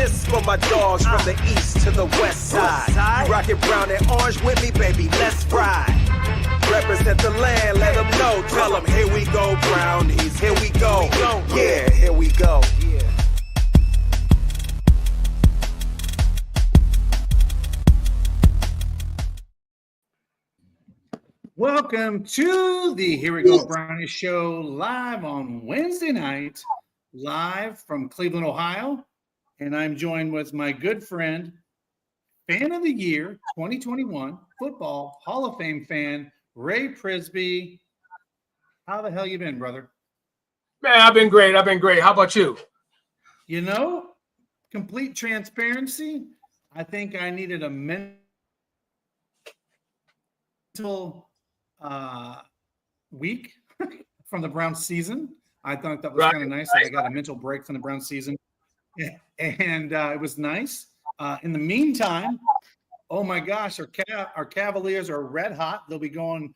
This for my dogs from the east to the west side. You rockin' brown and orange with me, baby, let's ride. Represent the land, let them know. Tell them, here we go, brownies, here we go. Yeah, here we go. Welcome to the Here We Go Brownies show, live on Wednesday night, live from Cleveland, Ohio. And I'm joined with my good friend, Fan of the Year 2021 Football Hall of Fame fan, Ray Prisby. How the hell you been, brother? Man, I've been great. How about you? You know, complete transparency, I think I needed a mental week from the Browns season. I thought that was kind of nice. That I got a mental break from the Browns season. And it was nice. In the meantime, oh my gosh, our Cavaliers are red hot. They'll be going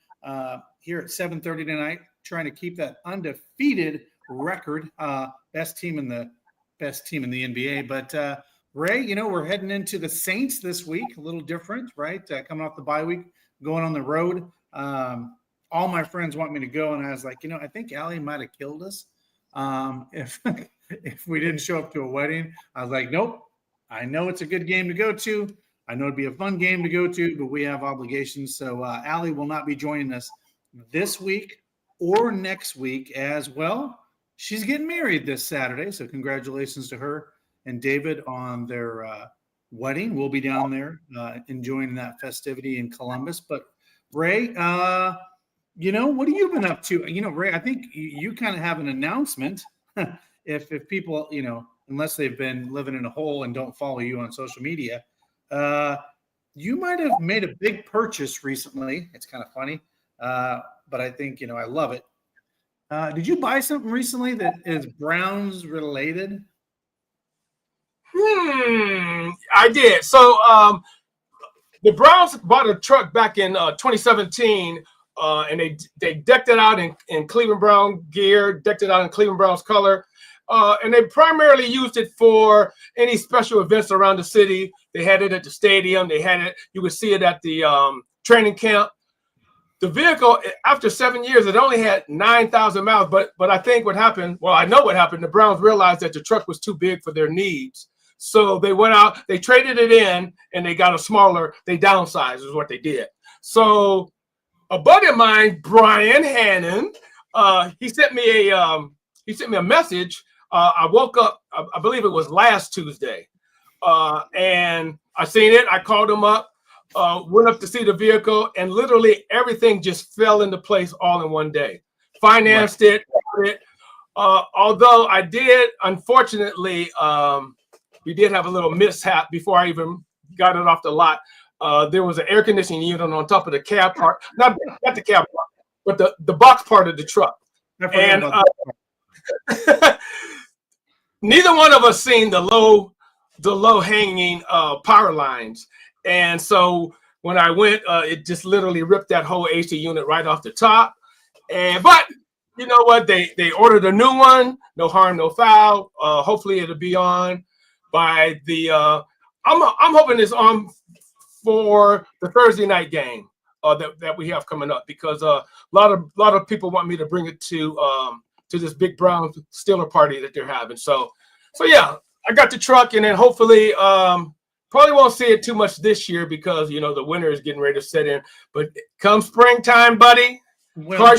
here at 7:30 tonight, trying to keep that undefeated record. Best team in the NBA. But Ray, you know, we're heading into the Saints this week. A little different, right? Coming off the bye week, going on the road. All my friends want me to go, and I was like, you know, I think Allie might have killed us if we didn't show up to a wedding. I was like, nope. I know it's a good game to go to. I know it'd be a fun game to go to, but we have obligations. So Allie will not be joining us this week or next week as well. She's getting married this Saturday, so congratulations to her and David on their wedding. We'll be down there enjoying that festivity in Columbus. But Ray, you know, what have you been up to? You know, Ray, I think you kind of have an announcement. if people, you know, unless they've been living in a hole and don't follow you on social media, you might have made a big purchase recently. It's kind of funny, but I think, you know, I love it. Did you buy something recently that is Browns related? I did. So the Browns bought a truck back in 2017, and they decked it out in Cleveland Brown gear, decked it out in Cleveland Browns color. And they primarily used it for any special events around the city. They had it at the stadium. They had it. You would see it at the training camp. The vehicle, after 7 years, it only had 9,000 miles. But I think what happened, well, I know what happened. The Browns realized that the truck was too big for their needs. So they went out, they traded it in, and they got a smaller, they downsized is what they did. So a buddy of mine, Brian Hannon, he sent me a message. I woke up, I believe it was last Tuesday, and I seen it. I called him up, went up to see the vehicle, and literally everything just fell into place all in one day. Financed it. Although I did, unfortunately, we did have a little mishap before I even got it off the lot. There was an air conditioning unit on top of the cab part, not the cab part, but the box part of the truck. And neither one of us seen the low hanging power lines. And so when I went, it just literally ripped that whole AC unit right off the top. But you know what? They ordered a new one. No harm, no foul. Hopefully it'll be on by the I'm hoping it's on for the Thursday night game that we have coming up, because a lot of people want me to bring it to this big Brown Steeler party that they're having. So yeah, I got the truck, and then hopefully probably won't see it too much this year because, you know, the winter is getting ready to set in. But come springtime, buddy, car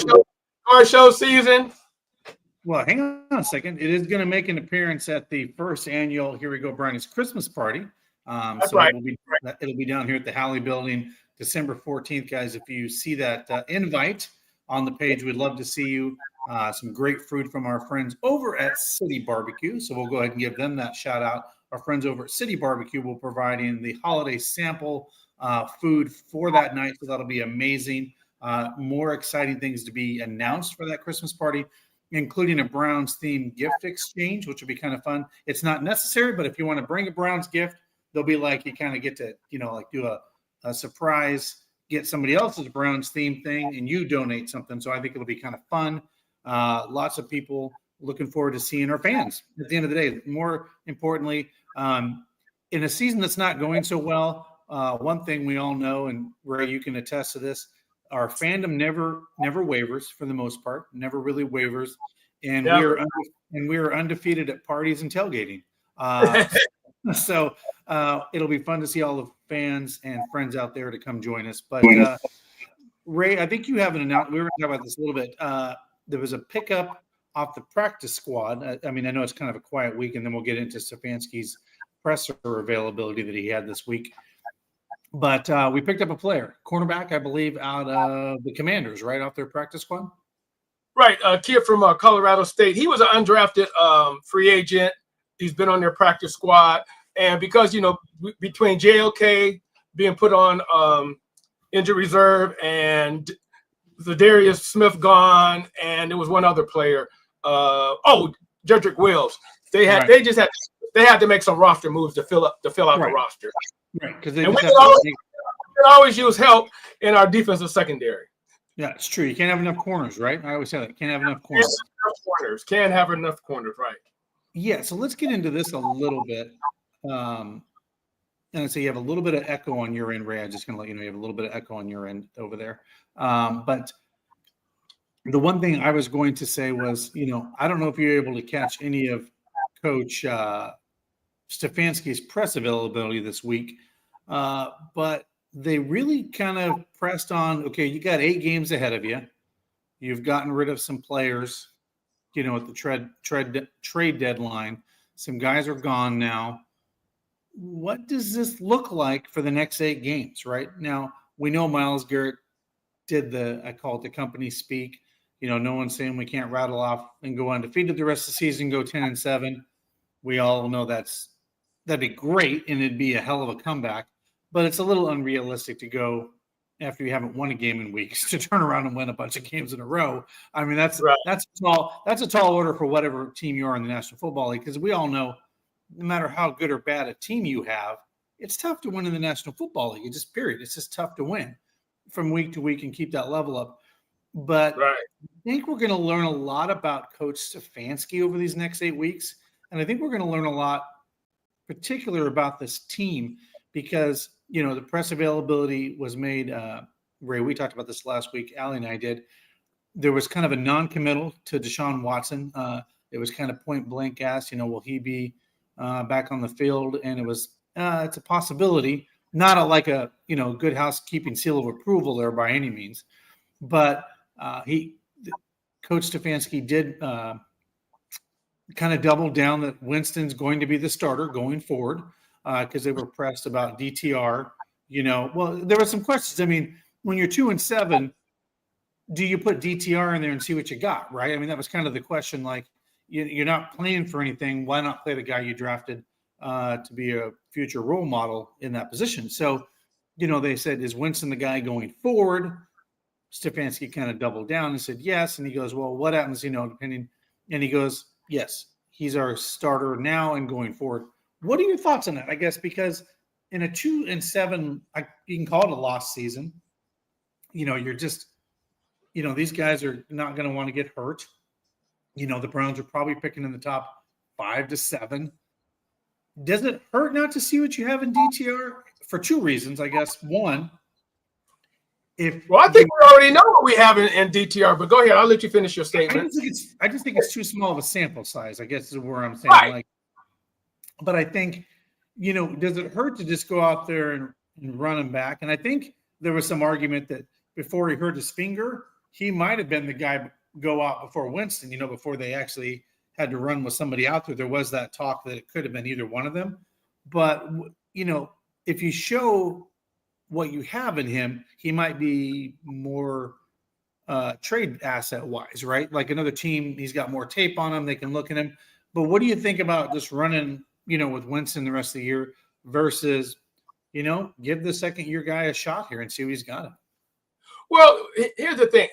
show season. Well, hang on a second. It is going to make an appearance at the first annual Here We Go Brownies Christmas party. That's so right. It'll be down here at the Halley Building, December 14th, guys. If you see that invite on the page, we'd love to see you. Some great food from our friends over at City Barbecue. So we'll go ahead and give them that shout out. Our friends over at City Barbecue will provide in the holiday sample food for that night. So that'll be amazing. More exciting things to be announced for that Christmas party, including a Browns themed gift exchange, which will be kind of fun. It's not necessary, but if you want to bring a Browns gift, they'll be like, you kind of get to, you know, like do a surprise, get somebody else's Browns theme thing, and you donate something. So I think it'll be kind of fun. Lots of people looking forward to seeing our fans at the end of the day. More importantly, In a season that's not going so well, one thing we all know, and Ray, you can attest to this, our fandom never wavers for the most part, never really wavers, and we are undefeated at parties and tailgating. So it'll be fun to see all the fans and friends out there to come join us. But Ray, I think you have an announcement. We were talking about this a little bit. There was a pickup off the practice squad. I mean, I know it's kind of a quiet week, and then we'll get into Stefanski's presser availability that he had this week. But we picked up a player, cornerback, I believe, out of the Commanders, right off their practice squad. Right, a kid from Colorado State. He was an undrafted free agent. He's been on their practice squad, and because between JOK being put on injured reserve and Zadarius Smith gone, and there was one other player. Jedrick Wills. They had to make some roster moves to fill out the roster. Right, because we can always use help in our defensive secondary. Yeah, it's true. You can't have enough corners, right? I always say that. Can't have enough corners. Can't have enough corners, right? Yeah, so let's get into this a little bit. And so you have a little bit of echo on your end, Ray. I'm just going to let you know you have a little bit of echo on your end over there. But the one thing I was going to say was, I don't know if you're able to catch any of Coach Stefanski's press availability this week, but they really kind of pressed on, okay, you got 8 games ahead of you. You've gotten rid of some players, at the trade deadline. Some guys are gone now. What does this look like for the next 8 games, right? Now, we know Myles Garrett did I call it the company speak. No one's saying we can't rattle off and go undefeated the rest of the season, go 10-7. We all know that'd be great, and it'd be a hell of a comeback. But it's a little unrealistic to go after you haven't won a game in weeks to turn around and win a bunch of games in a row. I mean, that's a tall order for whatever team you are in the National Football League, because we all know no matter how good or bad a team you have, it's tough to win in the National Football League. It's just tough to win from week to week and keep that level up. But I think we're going to learn a lot about Coach Stefanski over these next 8 weeks. And I think we're going to learn a lot, particular about this team, because, the press availability was made. Ray, we talked about this last week. Allie and I did. There was kind of a non-committal to Deshaun Watson. It was kind of point blank asked, will he be back on the field? And it was, it's a possibility, not a good housekeeping seal of approval there by any means. But Coach Stefanski did kind of double down that Winston's going to be the starter going forward, because they were pressed about DTR. Well, there were some questions. I mean, when you're 2-7, do you put DTR in there and see what you got, right? I mean, that was kind of the question. Like, you're not playing for anything. Why not play the guy you drafted to be a future role model in that position? So, they said, is Winston the guy going forward? Stefanski kind of doubled down and said yes. And he goes, well, what happens, depending? And he goes, yes, he's our starter now and going forward. What are your thoughts on that? I guess because in a 2-7, you can call it a lost season. You're just, these guys are not going to want to get hurt. The Browns are probably picking in the top 5 to 7. Does it hurt not to see what you have in DTR? For 2 reasons, I guess. One, I think we already know what we have in DTR, but go ahead. I'll let you finish your statement. I just think it's too small of a sample size, I guess is where I'm saying. Right. But I think, does it hurt to just go out there and run him back? And I think there was some argument that before he hurt his finger, he might have been the guy go out before Winston, before they actually had to run with somebody out there. There was that talk that it could have been either one of them. But, if you show what you have in him, he might be more trade asset wise, right? Like another team, he's got more tape on him. They can look at him. But what do you think about just running, with Winston the rest of the year versus, give the second year guy a shot here and see what he's got? Well, here's the thing.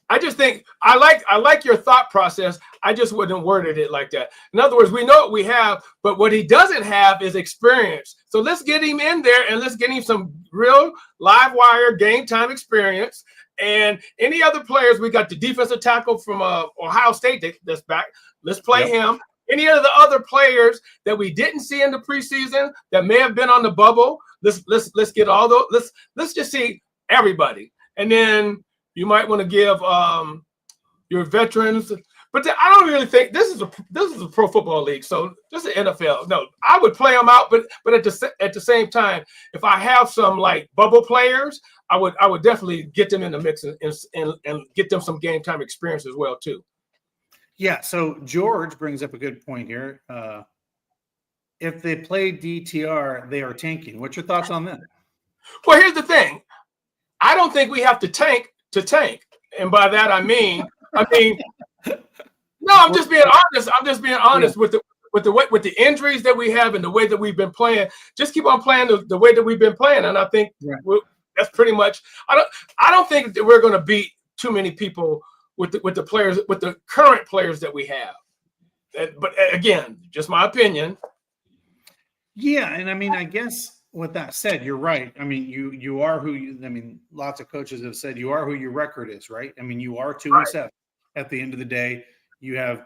I just think I like your thought process. I just wouldn't have worded it like that. In other words, we know what we have, but what he doesn't have is experience. So let's get him in there and let's get him some real live wire game time experience. And any other players, we got the defensive tackle from Ohio State that's back. Let's play him. any of the other players that we didn't see in the preseason that may have been on the bubble. Let's get all those. Let's just see everybody, and then you might want to give your veterans. But I don't really think this is a pro football league, so this is NFL. No, I would play them out, but at the same time, if I have some like bubble players, I would definitely get them in the mix and get them some game time experience as well too. Yeah. So George brings up a good point here. If they play DTR, they are tanking. What's your thoughts on that? Well, here's the thing. I don't think we have to tank, and by that I mean. No, I'm just being honest. I'm just being honest with the injuries that we have and the way that we've been playing. Just keep on playing the way that we've been playing, and I think that's pretty much. I don't think that we're going to beat too many people with the players, with the current players that we have. But again, just my opinion. Yeah, and I mean, I guess with that said, you're right. I mean, you are who you. I mean, lots of coaches have said you are who your record is, right? I mean, you are 2-7. At the end of the day, you have,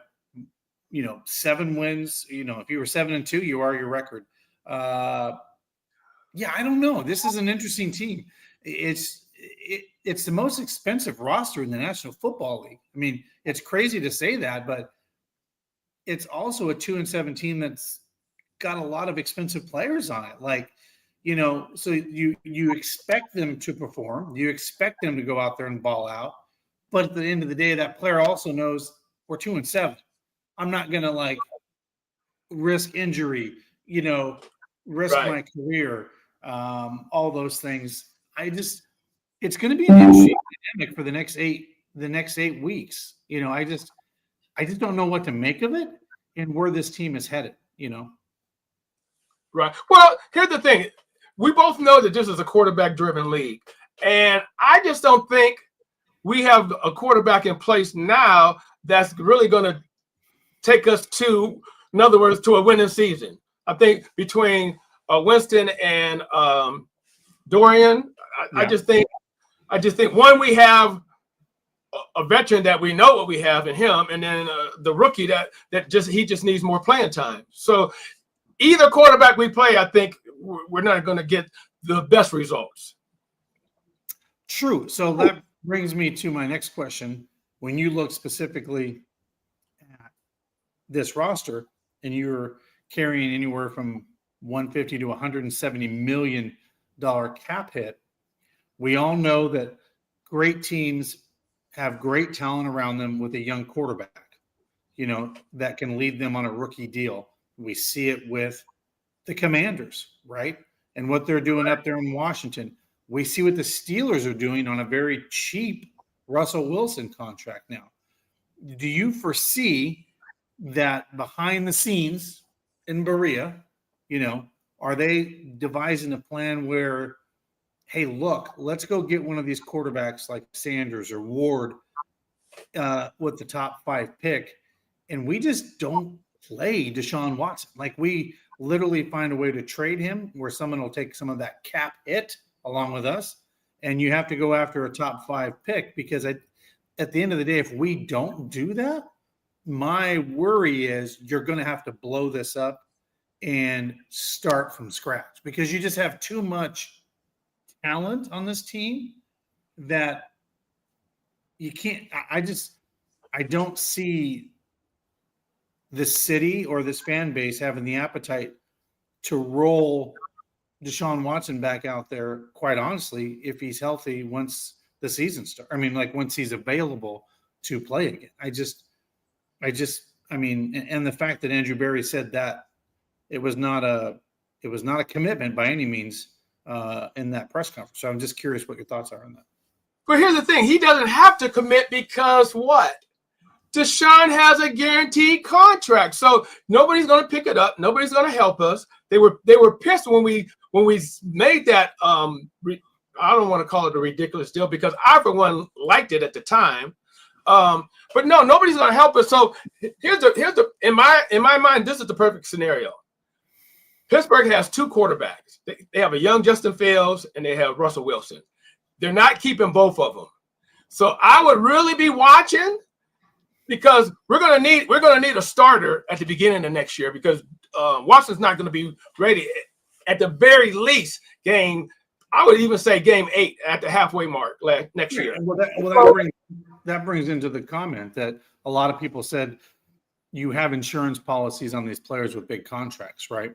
7 wins. If you were 7-2, you are your record. Yeah, I don't know. This is an interesting team. It's the most expensive roster in the National Football League. I mean, it's crazy to say that, but it's also a 2-7 team that's got a lot of expensive players on it. Like, so you expect them to perform. You expect them to go out there and ball out. But at the end of the day, that player also knows we're 2-7. I'm not going to risk injury, risk my career, all those things. It's going to be an interesting dynamic for the next 8 weeks. I just don't know what to make of it and where this team is headed, Right. Well, here's the thing. We both know that this is a quarterback-driven league. And I just don't think we have a quarterback in place now that's really going to take us to, in other words, to a winning season. I think between Winston and Dorian, I just think one, we have a veteran that we know what we have in him, and then the rookie that he just needs more playing time. So either quarterback we play, I think we're not going to get the best results. True. So that brings me to my next question. When you look specifically at this roster and you're carrying anywhere from $150 to $170 million cap hit, we all know that great teams have great talent around them with a young quarterback, that can lead them on a rookie deal. We see it with the Commanders, right? And what they're doing up there in Washington. We see what the Steelers are doing on a very cheap Russell Wilson contract now. Do you foresee that behind the scenes in Berea, are they devising a plan where, hey, look, let's go get one of these quarterbacks like Sanders or Ward with the top 5 pick, and we just don't play Deshaun Watson. Like, we literally find a way to trade him where someone will take some of that cap hit along with us, and you have to go after a top 5 pick, because at the end of the day, if we don't do that, my worry is you're going to have to blow this up and start from scratch, because you just have too much talent on this team that you can't. I don't see this city or this fan base having the appetite to roll Deshaun Watson back out there, quite honestly, if he's healthy once the season starts. I mean, once he's available to play again. I mean, and the fact that Andrew Berry said that it was not a commitment by any means in that press conference. So I'm just curious what your thoughts are on that. But here's the thing. He doesn't have to commit, because what? Deshaun has a guaranteed contract. So nobody's going to pick it up. Nobody's going to help us. They were pissed when we made that I don't want to call it a ridiculous deal, because I, for one, liked it at the time. But no, nobody's going to help us. So here's the in my mind, this is the perfect scenario. Pittsburgh has 2 quarterbacks. They have a young Justin Fields and they have Russell Wilson. They're not keeping both of them. So I would really be watching because we're gonna need a starter at the beginning of next year because Watson's not gonna be ready at the very least I would even say game 8 at the halfway mark next year. Well, that brings into the comment that a lot of people said you have insurance policies on these players with big contracts, right?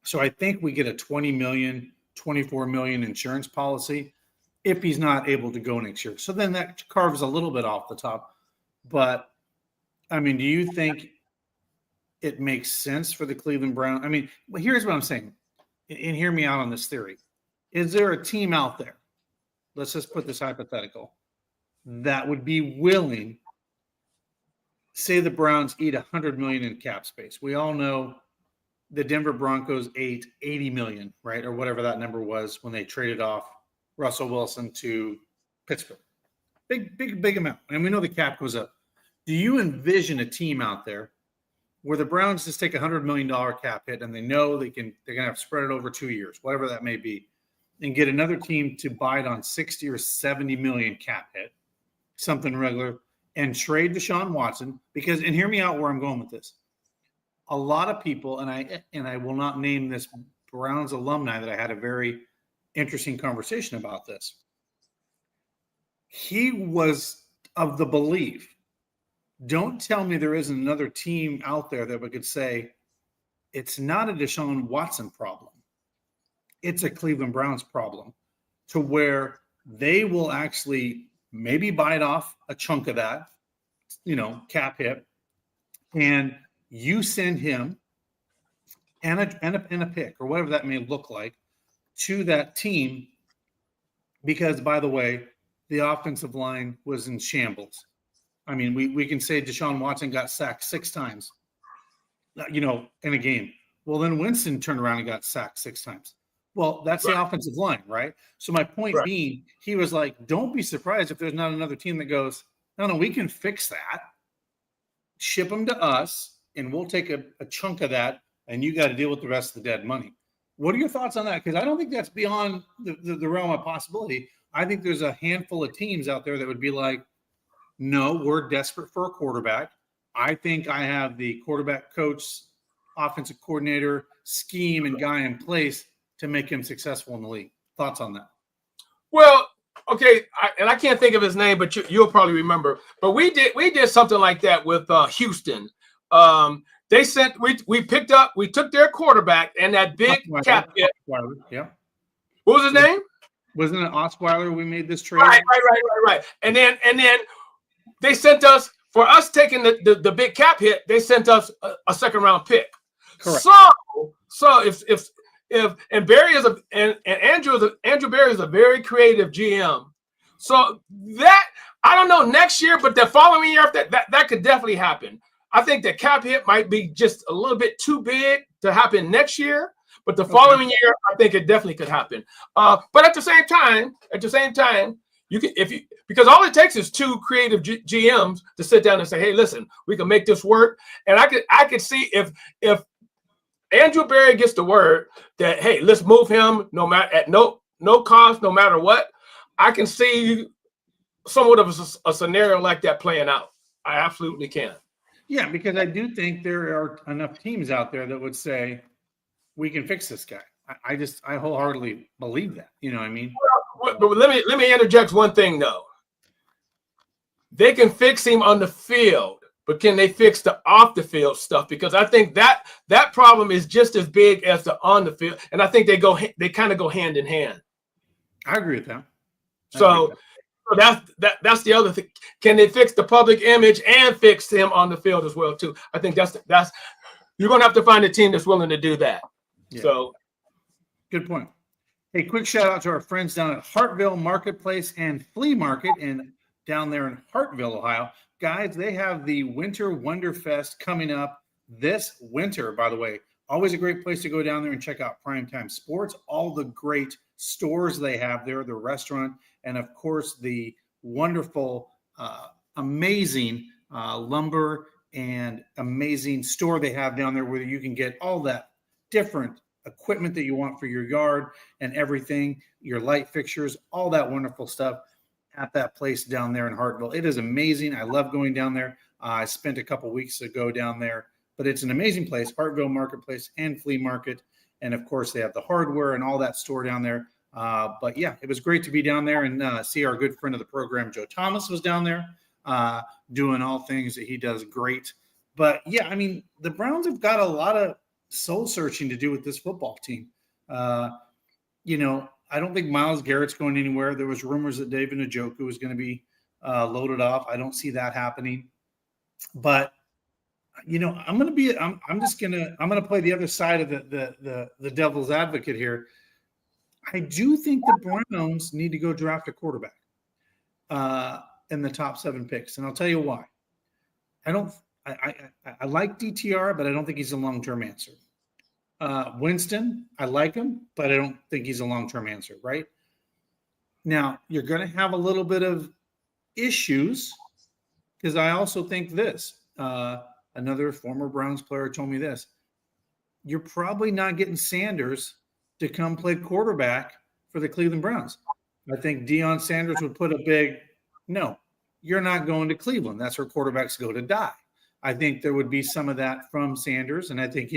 So I think we get a 20 million, 24 million insurance policy if he's not able to go next year. So then that carves a little bit off the top. But I mean, do you think it makes sense for the Cleveland Browns? I mean, well, here's what I'm saying, and hear me out on this theory. Is there a team out there, let's just put this hypothetical, that would be willing, say the Browns eat $100 million in cap space? We all know the Denver Broncos ate $80 million, right? Or whatever that number was when they traded off Russell Wilson to Pittsburgh. Big amount. And we know the cap goes up. Do you envision a team out there where the Browns just take $100 million cap hit and they know they're going to have to spread it over 2 years, whatever that may be, and get another team to bite on 60 or 70 million cap hit, something regular, and trade Deshaun Watson? Because, and hear me out where I'm going with this. A lot of people, and I will not name this Browns alumni that I had a very interesting conversation about this. He was of the belief, don't tell me there isn't another team out there that we could say it's not a Deshaun Watson problem. It's a Cleveland Browns problem, to where they will actually maybe bite off a chunk of that, cap hit, and you send him and a pick or whatever that may look like to that team, because, by the way, the offensive line was in shambles. I mean, we can say Deshaun Watson got sacked 6 times, in a game. Well, then Winston turned around and got sacked 6 times. Well, that's the offensive line, right? So my point being, he was like, don't be surprised if there's not another team that goes, no, we can fix that. Ship them to us, and we'll take a chunk of that, and you got to deal with the rest of the dead money. What are your thoughts on that? Because I don't think that's beyond the realm of possibility. I think there's a handful of teams out there that would be like, no, we're desperate for a quarterback. I think I have the quarterback coach, offensive coordinator, scheme, and guy in place to make him successful in the league. Thoughts on that? Well, okay, I can't think of his name, but you'll probably remember. But we did something like that with Houston. We took their quarterback and that big cap hit. Yeah. What was his name? Wasn't it Osweiler? We made this trade. Right. And then they sent us, for us taking the big cap hit, they sent us a second round pick. Correct. So if Barry and Andrew Barry is a very creative GM. So that, I don't know next year, but the following year, that could definitely happen. I think the cap hit might be just a little bit too big to happen next year, but the following year, I think it definitely could happen. But at the same time, because all it takes is 2 creative GMs to sit down and say, hey, listen, we can make this work. And I could see if Andrew Barry gets the word that, hey, let's move him at no cost, no matter what, I can see somewhat of a scenario like that playing out. I absolutely can. Yeah, because I do think there are enough teams out there that would say, we can fix this guy. I wholeheartedly believe that. You know what I mean? But let me interject one thing, though. They can fix him on the field, but can they fix the off the field stuff? Because I think that problem is just as big as the on the field, and I think they kind of go hand in hand. I agree with that. So that's the other thing. Can they fix the public image and fix him on the field as well too? I think that's you're going to have to find a team that's willing to do that. Yeah. So, good point. Hey, quick shout out to our friends down at Hartville Marketplace and Flea Market down there in Hartville, Ohio. Guys, they have the Winter Wonderfest coming up this winter, by the way. Always a great place to go down there and check out Primetime Sports, all the great stores they have there, the restaurant, and, of course, the wonderful, amazing lumber and amazing store they have down there where you can get all that different equipment that you want for your yard and everything, your light fixtures, all that wonderful stuff at that place down there in Hartville. It is amazing. I love going down there. I spent a couple weeks ago down there, but it's an amazing place, Hartville Marketplace and Flea Market. And of course, they have the hardware and all that store down there. But yeah, it was great to be down there and see our good friend of the program, Joe Thomas, was down there doing all things that he does great. But yeah, I mean, the Browns have got a lot of soul searching to do with this football team. You know, I don't think Myles Garrett's going anywhere. There was rumors that David Njoku was going to be loaded off. I don't see that happening. But you know, I'm going to play the other side of the devil's advocate here. I do think the Browns need to go draft a quarterback in the top 7 picks, and I'll tell you why. I like DTR, but I don't think he's a long-term answer. Winston, I like him, but I don't think he's a long-term answer, right? Now, you're going to have a little bit of issues because I also think this. Another former Browns player told me this. You're probably not getting Sanders to come play quarterback for the Cleveland Browns. I think Deion Sanders would put a big, no, you're not going to Cleveland. That's where quarterbacks go to die. I think there would be some of that from Sanders, and I think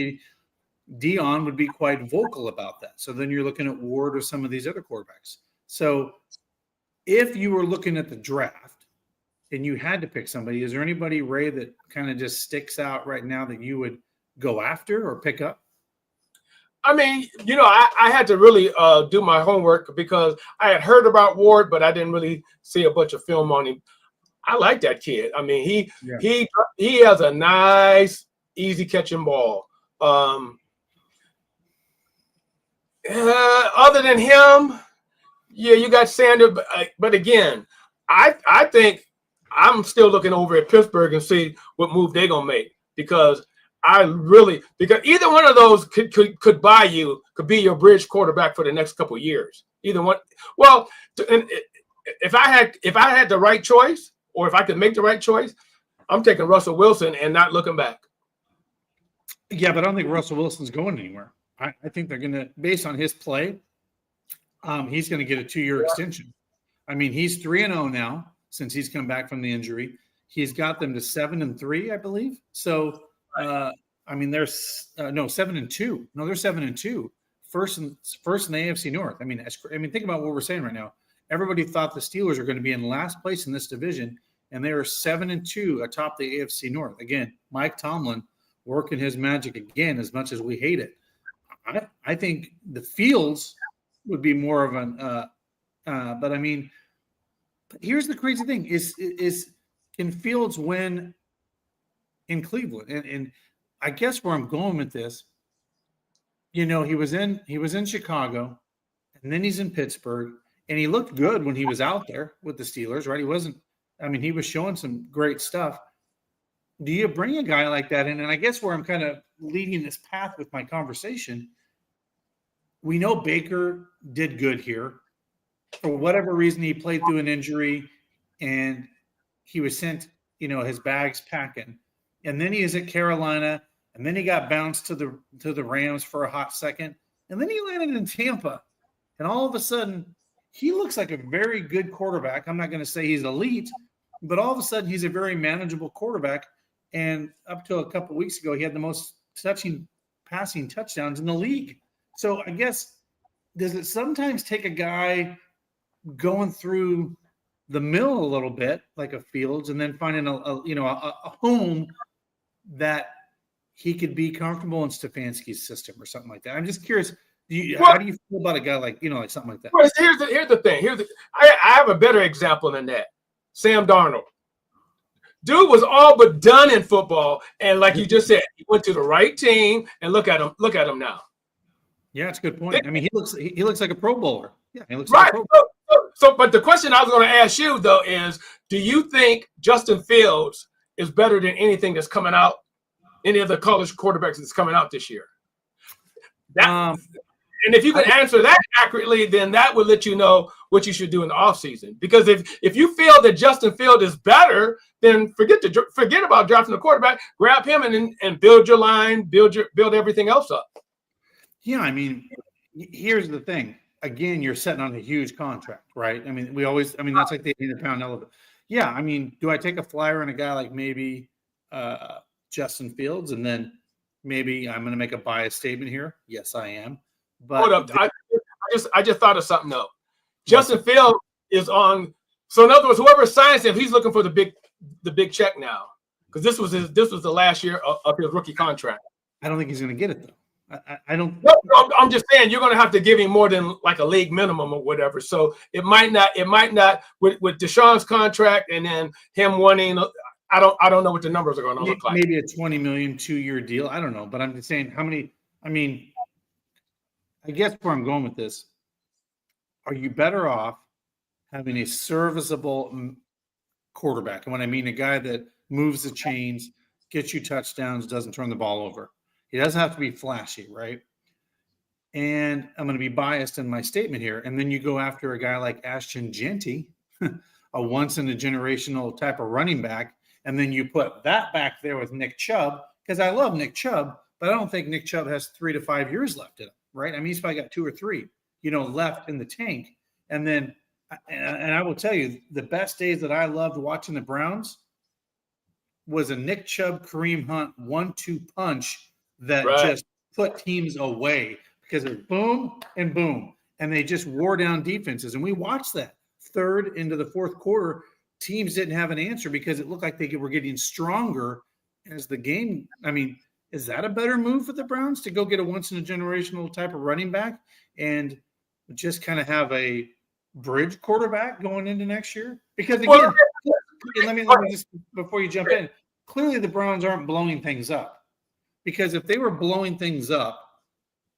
Deion would be quite vocal about that. So then you're looking at Ward or some of these other quarterbacks. So if you were looking at the draft and you had to pick somebody, is there anybody, Ray, that kind of just sticks out right now that you would go after or pick up? I mean, you know, I had to really do my homework because I had heard about Ward, but I didn't really see a bunch of film on him. I like that kid. I mean, he has a nice, easy catching ball. Other than him, yeah, you got Sanders. But again, I think I'm still looking over at Pittsburgh and see what move they're gonna make because either one of those could buy you, could be your bridge quarterback for the next couple of years. Either one. Well, if I had the right choice, or if I could make the right choice, I'm taking Russell Wilson and not looking back. Yeah, but I don't think Russell Wilson's going anywhere. I think they're going to, based on his play, he's going to get a 2-year extension. I mean, he's 3-0 now since he's come back from the injury. He's got them to 7-3, I believe. So, I mean, they're 7-2. No, they're 7-2. First in the AFC North. I mean, think about what we're saying right now. Everybody thought the Steelers are going to be in last place in this division, and they are 7-2 atop the AFC North. Again, Mike Tomlin working his magic again, as much as we hate it. I think the Fields would be more of an but I mean, here's the crazy thing is can Fields win in Cleveland? And I guess where I'm going with this, you know, he was in Chicago, and then he's in Pittsburgh. And he looked good when he was out there with the Steelers, right? He was showing some great stuff. Do you bring a guy like that in? And I guess where I'm kind of leading this path with my conversation, we know Baker did good here. For whatever reason, he played through an injury and he was sent, you know, his bags packing. And then he is at Carolina, and then he got bounced to the Rams for a hot second. And then he landed in Tampa. And all of a sudden, he looks like a very good quarterback. I'm not going to say he's elite, but all of a sudden he's a very manageable quarterback. And up till a couple of weeks ago, he had the most passing touchdowns in the league. So I guess, does it sometimes take a guy going through the mill a little bit, like a Fields, and then finding a home that he could be comfortable in Stefanski's system or something like that? I'm just curious. How do you feel about a guy like something like that? Well, here's the thing. I have a better example than that. Sam Darnold. Dude was all but done in football, and like you just said, he went to the right team, and look at him now. Yeah, it's a good point. I mean, he looks like a Pro Bowler. Yeah, he looks right. Like a Pro Bowler. So, but the question I was going to ask you though is, do you think Justin Fields is better than anything that's coming out, any of the college quarterbacks that's coming out this year? And if you can answer that accurately, then that would let you know what you should do in the offseason. Because if you feel that Justin Fields is better, then forget about drafting a quarterback, grab him and build your line, build everything else up. Yeah, I mean, here's the thing. Again, you're setting on a huge contract, right? I mean, that's like the 800-pound elephant. Yeah, I mean, do I take a flyer on a guy like maybe Justin Fields, and then maybe I'm going to make a biased statement here. Yes, I am. But hold up, I just thought of something though. Justin Fields is on. So in other words, whoever signs him, he's looking for the big check now, because this was the last year of his rookie contract. I don't think he's going to get it though. I don't. No, I'm just saying you're going to have to give him more than like a league minimum or whatever. So it might not with Deshaun's contract and then him wanting. I don't know what the numbers are going to look like. Maybe a $20 million 2-year deal. I don't know, but I'm just saying how many. I mean, I guess where I'm going with this. Are you better off having a serviceable quarterback? And when I mean a guy that moves the chains, gets you touchdowns, doesn't turn the ball over. He doesn't have to be flashy, right? And I'm going to be biased in my statement here. And then you go after a guy like Ashton Jeanty, a once-in-a-generational type of running back, and then you put that back there with Nick Chubb, because I love Nick Chubb, but I don't think Nick Chubb has 3 to 5 years left in him, right? I mean, he's probably got 2 or 3, left in the tank. And then, and I will tell you, the best days that I loved watching the Browns was a Nick Chubb, Kareem Hunt 1-2 punch that just put teams away, because it's boom and boom. And they just wore down defenses. And we watched that third into the fourth quarter. Teams didn't have an answer because it looked like they were getting stronger as the game. I mean, is that a better move for the Browns to go get a once-in-a-generational type of running back and just kind of have a bridge quarterback going into next year? Because again, let me just, before you jump in, clearly the Browns aren't blowing things up. Because if they were blowing things up,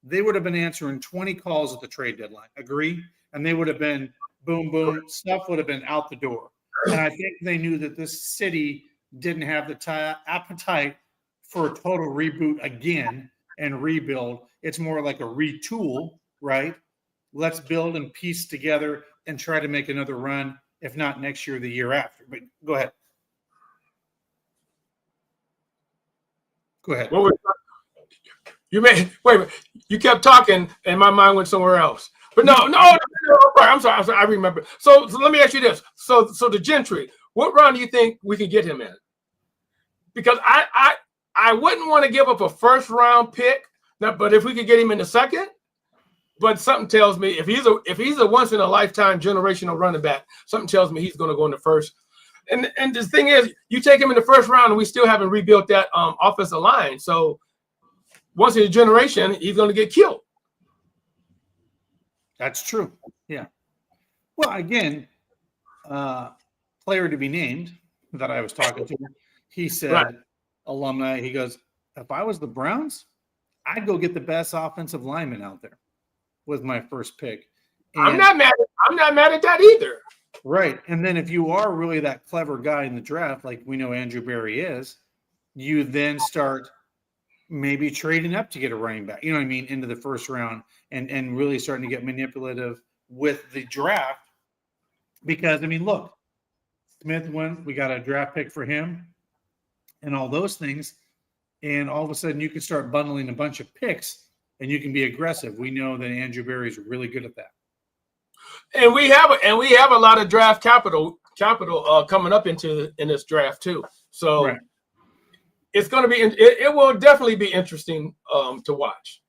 they would have been answering 20 calls at the trade deadline. Agree? And they would have been boom, boom. Stuff would have been out the door. And I think they knew that this city didn't have the appetite for a total reboot again and rebuild. It's more like a retool, right? Let's build and piece together and try to make another run, if not next year, the year after. But go ahead. Go ahead. You kept talking and my mind went somewhere else. But no, I'm sorry, I remember. So let me ask you this. So the Gentry, what round do you think we can get him in? Because I wouldn't want to give up a first round pick, but if we could get him in the second, but something tells me if he's a once in a lifetime generational running back, something tells me he's going to go in the first. And the thing is, you take him in the first round, and we still haven't rebuilt that offensive line. So once in a generation, he's going to get killed. That's true. Yeah. Well, again, player to be named that I was talking to, he said, alumni, he goes, if I was the Browns, I'd go get the best offensive lineman out there with my first pick. And I'm not mad at that either. Right. And then if you are really that clever guy in the draft, like we know Andrew Berry is, you then start maybe trading up to get a running back, into the first round and really starting to get manipulative with the draft. Because, look, Smith we got a draft pick for him and all those things. And all of a sudden you can start bundling a bunch of picks and you can be aggressive. We know that Andrew Berry is really good at that. And we have a lot of draft capital coming up in this draft too. So It's going to be it will definitely be interesting to watch.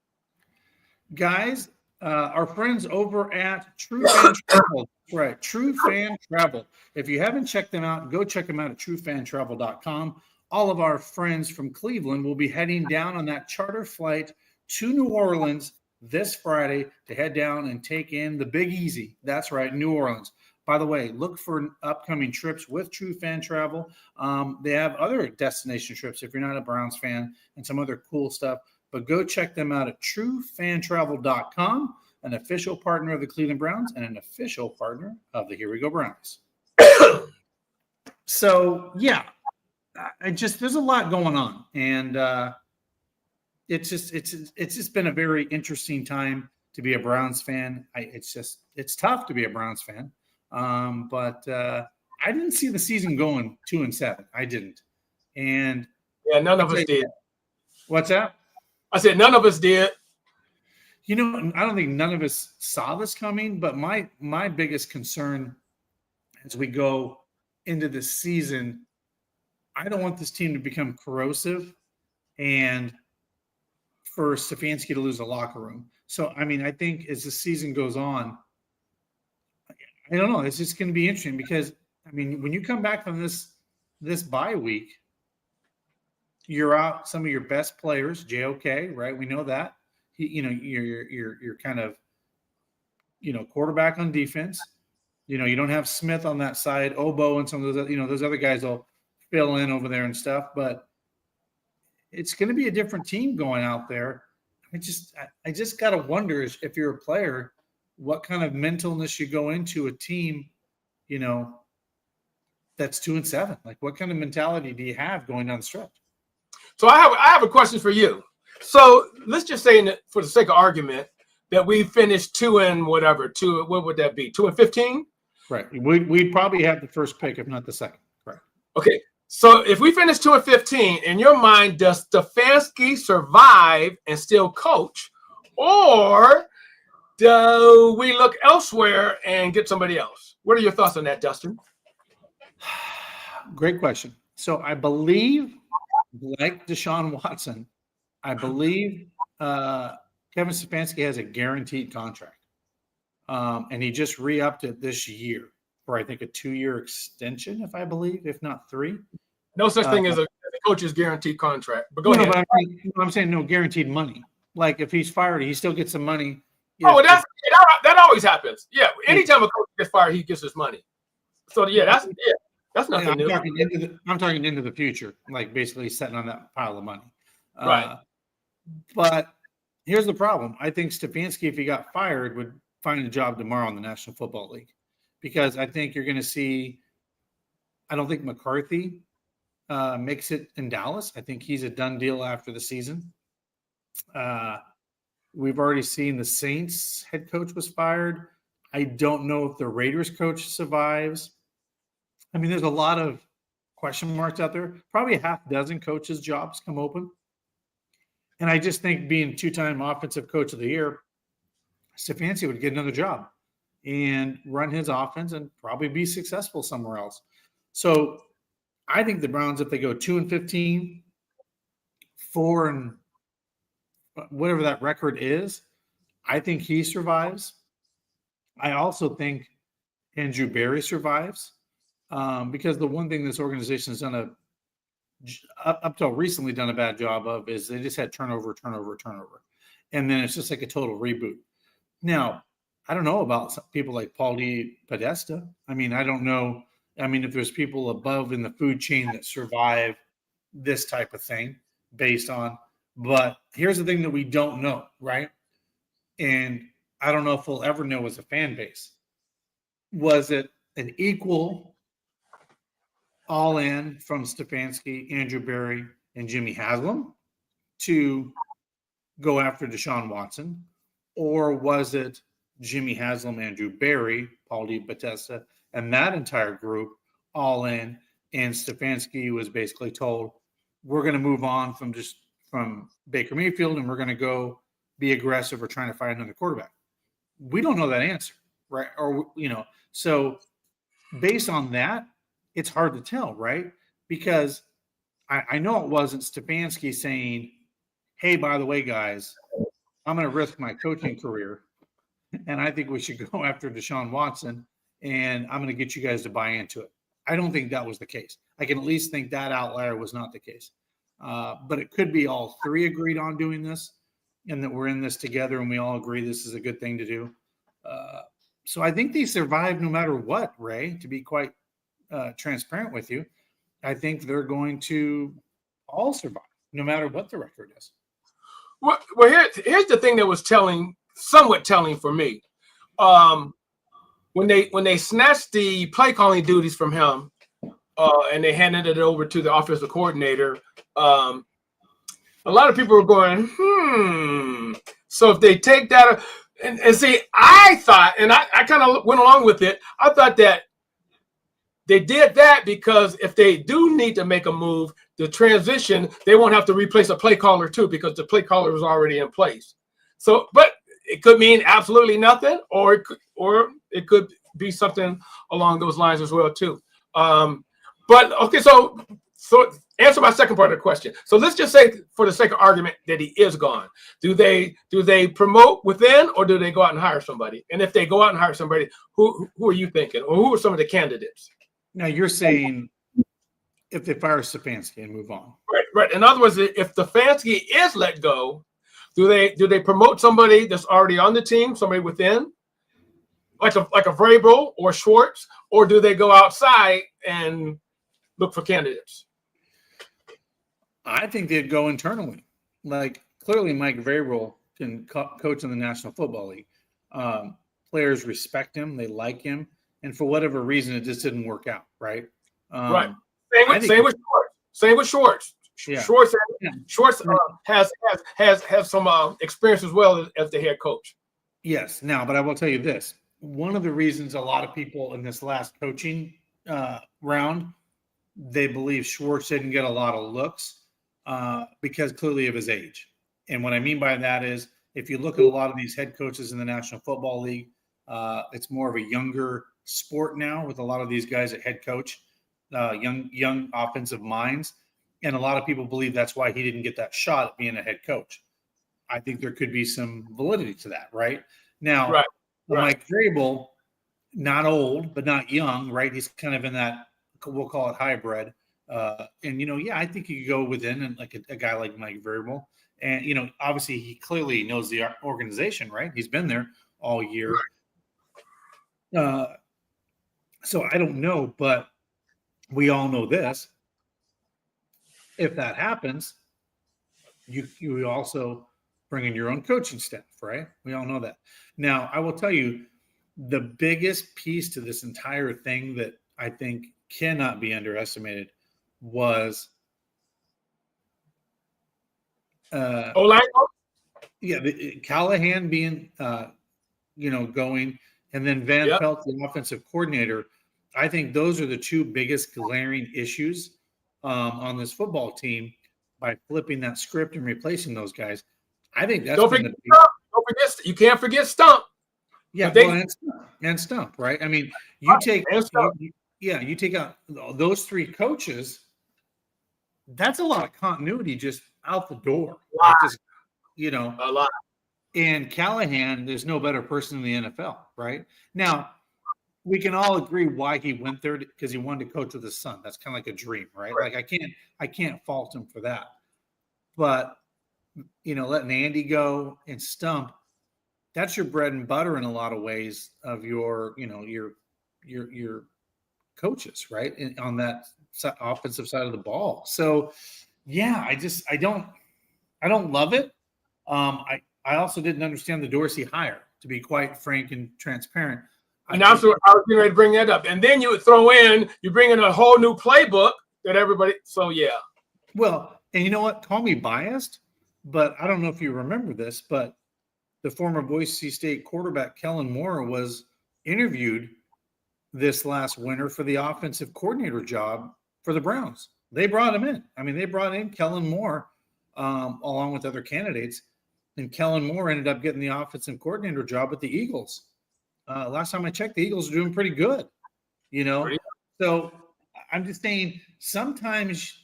Guys, our friends over at True Fan Travel, right? True Fan Travel. If you haven't checked them out, go check them out at truefantravel.com. All of our friends from Cleveland will be heading down on that charter flight to New Orleans this Friday to head down and take in the Big Easy. That's right, New Orleans. By the way, look for upcoming trips with True Fan Travel. They have other destination trips if you're not a Browns fan and some other cool stuff. But go check them out at truefantravel.com, an official partner of the Cleveland Browns and an official partner of the Here We Go Browns. So, yeah, there's a lot going on. And it's just been a very interesting time to be a Browns fan. It's tough to be a Browns fan. But I didn't see the season going 2-7. I didn't. And yeah, none of us did. What's that? I said none of us did. I don't think none of us saw this coming, but my biggest concern as we go into the season, I don't want this team to become corrosive and for Stefanski to lose a locker room. So, I mean, I think as the season goes on, I don't know. It's just going to be interesting because, I mean, when you come back from this bye week, you're out some of your best players, JOK, right? We know that. You're kind of, quarterback on defense. You don't have Smith on that side, Obo and some of those, those other guys will fill in over there and stuff, but it's going to be a different team going out there. I just got to wonder if you're a player, what kind of mentalness you go into a team, that's 2-7. Like, what kind of mentality do you have going down the stretch? So I have a question for you. So let's just say, for the sake of argument, that we finished 2-whatever. What would that be? 2-15? Right. We'd probably have the first pick, if not the second. Right. Okay. So if we finish 2-15, in your mind, does Stefanski survive and still coach, or do we look elsewhere and get somebody else? What are your thoughts on that, Dustin? Great question. So I believe, like Deshaun Watson, I believe Kevin Stefanski has a guaranteed contract. And he just re-upped it this year for, I think, a 2-year extension, if not 3. No such thing as a coach's guaranteed contract. But go ahead. But I'm saying no guaranteed money. Like, if he's fired, he still gets some money. Oh, that always happens. Yeah, anytime a coach gets fired, he gets his money. So that's nothing new. I'm talking into the future, like basically sitting on that pile of money. Right. But here's the problem. I think Stefanski, if he got fired, would find a job tomorrow in the National Football League, because I think you're going to see. I don't think McCarthy makes it in Dallas. I think he's a done deal after the season. We've already seen the Saints head coach was fired. I don't know if the Raiders coach survives. I mean, there's a lot of question marks out there. Probably a half dozen coaches' jobs come open. And I just think, being 2-time offensive coach of the year, Stefanski would get another job and run his offense and probably be successful somewhere else. So I think the Browns, if they go 2-15, 4 whatever that record is, I think he survives. I also think Andrew Berry survives, because the one thing this organization has done up till recently done a bad job of is they just had turnover. And then it's just like a total reboot. Now, I don't know about some people like Paul D. Podesta. I mean, I don't know. I mean, if there's people above in the food chain that survive this type of thing based on, but here's the thing that we don't know, right? And I don't know if we'll ever know as a fan base. Was it an equal all in from Stefanski, Andrew Berry, and Jimmy Haslam to go after Deshaun Watson? Or was it Jimmy Haslam, Andrew Berry, Paul D. Podesta, and that entire group all in, and Stefanski was basically told, we're going to move on from Baker Mayfield and we're going to go be aggressive or trying to find another quarterback? We don't know that answer, right? Or, so based on that, it's hard to tell, right? Because I know it wasn't Stefanski saying, hey, by the way, guys, I'm going to risk my coaching career, and I think we should go after Deshaun Watson, and I'm going to get you guys to buy into it. I don't think that was the case. I can at least think that outlier was not the case. But it could be all three agreed on doing this, and that we're in this together, and we all agree this is a good thing to do. So I think they survive no matter what, Ray, to be quite transparent with you. I think they're going to all survive, no matter what the record is. Well, here's the thing that was somewhat telling for me. When they snatched the play calling duties from him, and they handed it over to the offensive coordinator, a lot of people were going, So if they take that, and see, I thought, and I kind of went along with it, I thought that they did that because if they do need to make a move, the transition, they won't have to replace a play caller too, because the play caller was already in place. So, but it could mean absolutely nothing, or it could be something along those lines as well too. But okay, so So answer my second part of the question. So let's just say, for the sake of argument, that he is gone. Do they promote within, or do they go out and hire somebody? And if they go out and hire somebody, who are you thinking, or who are some of the candidates? Now you're saying if they fire Stefanski and move on. Right. In other words, if Stefanski is let go, do they promote somebody that's already on the team, somebody within, like a Vrabel or Schwartz, or do they go outside and look for candidates? I think they'd go internally. Like, clearly Mike Vrabel can coach in the National Football League. Players respect him. They like him. And for whatever reason, it just didn't work out, right? Right. Same with Schwartz. Same with Schwartz. Yeah. Schwartz has some experience as well as the head coach. Yes. Now, but I will tell you this. One of the reasons a lot of people in this last coaching round, they believe Schwartz didn't get a lot of looks because clearly of his age. And what I mean by that is, if you look at a lot of these head coaches in the National Football League, it's more of a younger sport now with a lot of these guys at head coach, young offensive minds. And a lot of people believe that's why he didn't get that shot at being a head coach. I think there could be some validity to that, right? Now, Right. Mike Vrabel, not old, but not young, right? He's kind of in that, we'll call it hybrid. And, I think you could go within and like a guy like Mike Vrabel. And, obviously he clearly knows the organization, right? He's been there all year. So I don't know, but we all know this. If that happens, you also bring in your own coaching staff, right? We all know that. Now, I will tell you, the biggest piece to this entire thing that I think cannot be underestimated was Callahan being going, and then Van Pelt, the offensive coordinator. I think those are the two biggest glaring issues on this football team by flipping that script and replacing those guys. I think that's you can't forget Stump. Yeah, and Stump, right? I mean, you take out those three coaches. That's a lot of continuity just out the door. A lot. And Callahan, there's no better person in the NFL, right? Now, we can all agree why he went there, because he wanted to coach with his son. That's kind of like a dream, right? Like I can't fault him for that. But letting Andy go and Stump, that's your bread and butter in a lot of ways of your coaches, right? On that offensive side of the ball. So, yeah, I don't love it. I also didn't understand the Dorsey hire, to be quite frank and transparent. And I was getting ready to bring that up. And then you bring in a whole new playbook that everybody. So, yeah. Well, and you know what? Call me biased, but I don't know if you remember this, but the former Boise State quarterback Kellen Moore was interviewed this last winter for the offensive coordinator job for the Browns. They brought him in. I mean, they brought in Kellen Moore along with other candidates, and Kellen Moore ended up getting the offensive coordinator job at the Eagles. Last time I checked, the Eagles are doing pretty good, So I'm just saying, sometimes,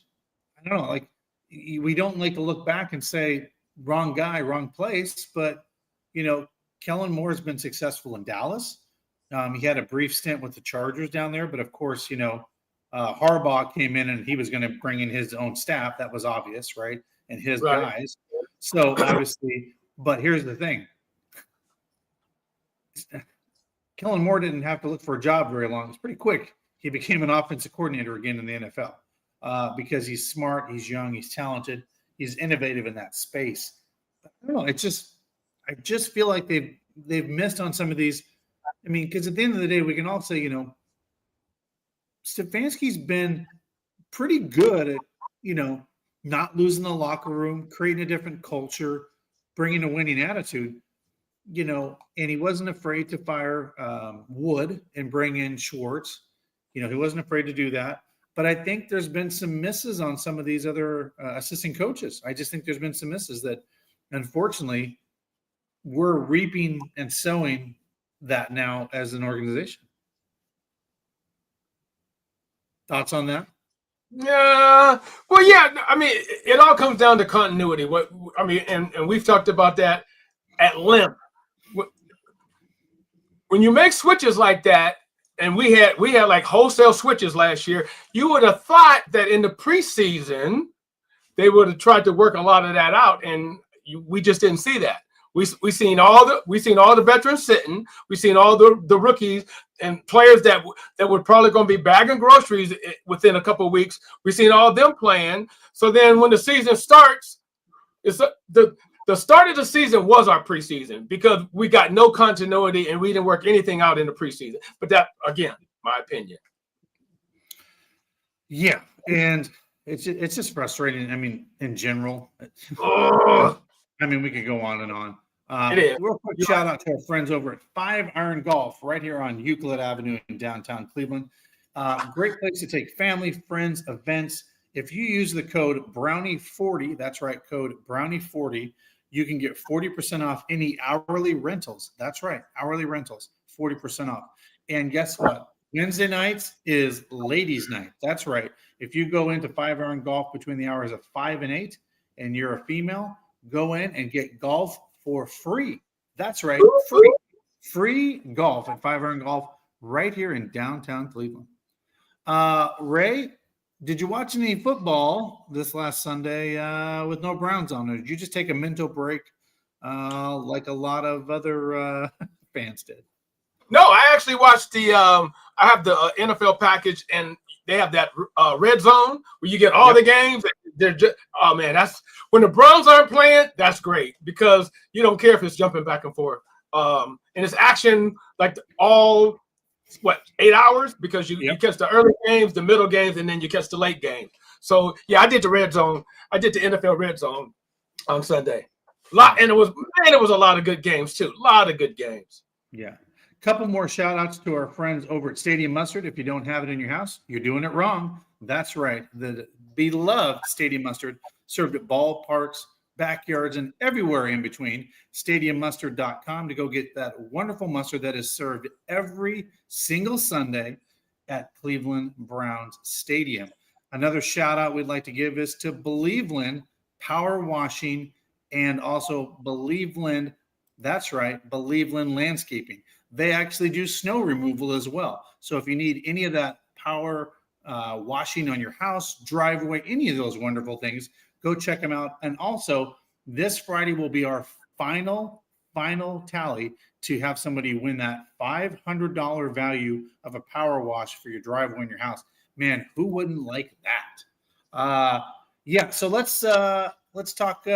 I don't know, like, we don't like to look back and say wrong guy, wrong place, but Kellen Moore has been successful in Dallas. He had a brief stint with the Chargers down there, but of course, Harbaugh came in and he was going to bring in his own staff. That was obvious, right? And his guys. So obviously, but here's the thing. Kellen Moore didn't have to look for a job very long. It's pretty quick. He became an offensive coordinator again in the NFL because he's smart, he's young, he's talented, he's innovative in that space. I don't know. I just feel like they've missed on some of these. I mean, because at the end of the day, we can all say, Stefanski's been pretty good at, not losing the locker room, creating a different culture, bringing a winning attitude. And he wasn't afraid to fire Wood and bring in Schwartz. He wasn't afraid to do that. But I think there's been some misses on some of these other assistant coaches. I just think there's been some misses that, unfortunately, we're reaping and sowing that now as an organization. Thoughts on that? Yeah. Well, yeah. I mean, it all comes down to continuity. What I mean, and we've talked about that at length. When you make switches like that, and we had like wholesale switches last year, you would have thought that in the preseason they would have tried to work a lot of that out, and we just didn't see that. We seen all the veterans sitting. We seen all the rookies and players that were probably going to be bagging groceries within a couple of weeks. We seen all of them playing. So then when the season starts, it's the start of the season was our preseason because we got no continuity and we didn't work anything out in the preseason. But that, again, my opinion. Yeah, and it's just frustrating. I mean, in general, I mean, we could go on and on. It is. Real quick shout out to our friends over at 5 Iron Golf right here on Euclid Avenue in downtown Cleveland. Great place to take family, friends, events. If you use the code Brownie40, that's right, code Brownie40, you can get 40% off any hourly rentals. That's right, hourly rentals, 40% off. And guess what? Wednesday nights is ladies' night. That's right. If you go into 5 Iron Golf between the hours of 5 and 8 and you're a female, go in and get golf for free. That's right. Free golf at 5 Iron Golf right here in downtown Cleveland. Ray, did you watch any football this last Sunday with no Browns on? Or did you just take a mental break like a lot of other fans did? No, I actually watched I have the NFL package, and they have that red zone where you get all the games. They're just, oh man, that's when the Browns aren't playing. That's great because you don't care if it's jumping back and forth. And it's action like all 8 hours because you catch the early games, the middle games, and then you catch the late games. So yeah, I did the red zone. I did the NFL red zone on Sunday. And it was a lot of good games too. A lot of good games. Yeah. Couple more shout outs to our friends over at Stadium Mustard. If you don't have it in your house, you're doing it wrong. That's right. The beloved Stadium Mustard served at ballparks, backyards, and everywhere in between. StadiumMustard.com to go get that wonderful mustard that is served every single Sunday at Cleveland Browns Stadium. Another shout out we'd like to give is to Believeland Power Washing and also Believeland, that's right, Believeland Landscaping. They actually do snow removal as well. So if you need any of that power washing on your house, driveway, any of those wonderful things, go check them out. And also, this Friday will be our final tally to have somebody win that $500 value of a power wash for your driveway in your house. Man, who wouldn't like that? Yeah, so let's talk. We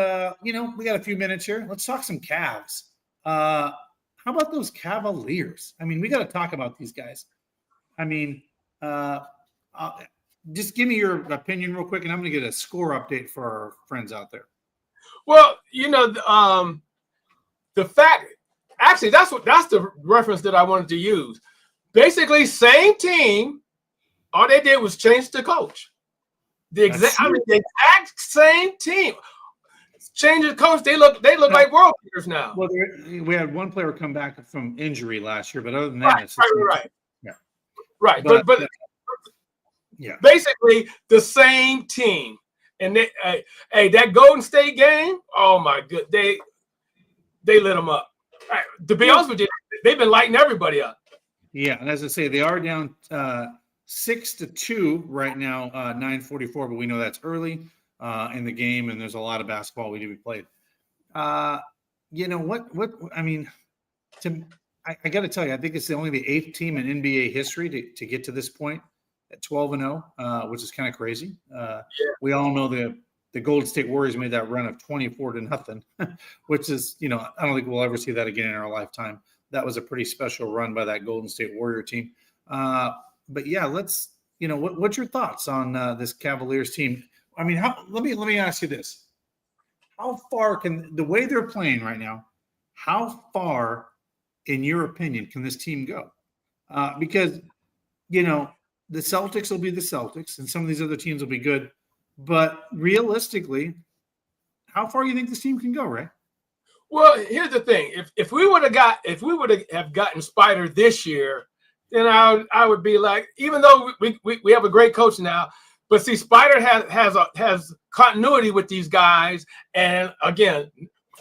got a few minutes here. Let's talk some Cavs. How about those Cavaliers? I mean, we got to talk about these guys. I mean, just give me your opinion real quick, and I'm going to get a score update for our friends out there. Well, the fact, actually, that's the reference that I wanted to use. Basically, same team. All they did was change the coach. The exact same team. Change the coach. They look like world beaters now. Well, we had one player come back from injury last year, but other than that, right. Yeah, right. But yeah, basically the same team. And that Golden State game, oh my good, they lit them up. Right. To be honest with you, they've been lighting everybody up. Yeah, and as I say, they are down 6-2 right now, 9:44, but we know that's early in the game, and there's a lot of basketball we need to be played. What I mean, I got to tell you, I think it's only the 8th team in NBA history to get to this point at 12-0, which is kind of crazy. We all know the Golden State Warriors made that run of 24-0, which is, I don't think we'll ever see that again in our lifetime. That was a pretty special run by that Golden State Warrior team. But yeah, let's, what's your thoughts on this Cavaliers team? I mean, let me ask you this. How far can the way they're playing right now, how far, in your opinion, can this team go? Because, the Celtics will be the Celtics and some of these other teams will be good. But realistically, how far do you think this team can go, Ray? Well, here's the thing. If we would have gotten Spider this year, then I would be like, even though we have a great coach now, But see, Spider has continuity with these guys, and again,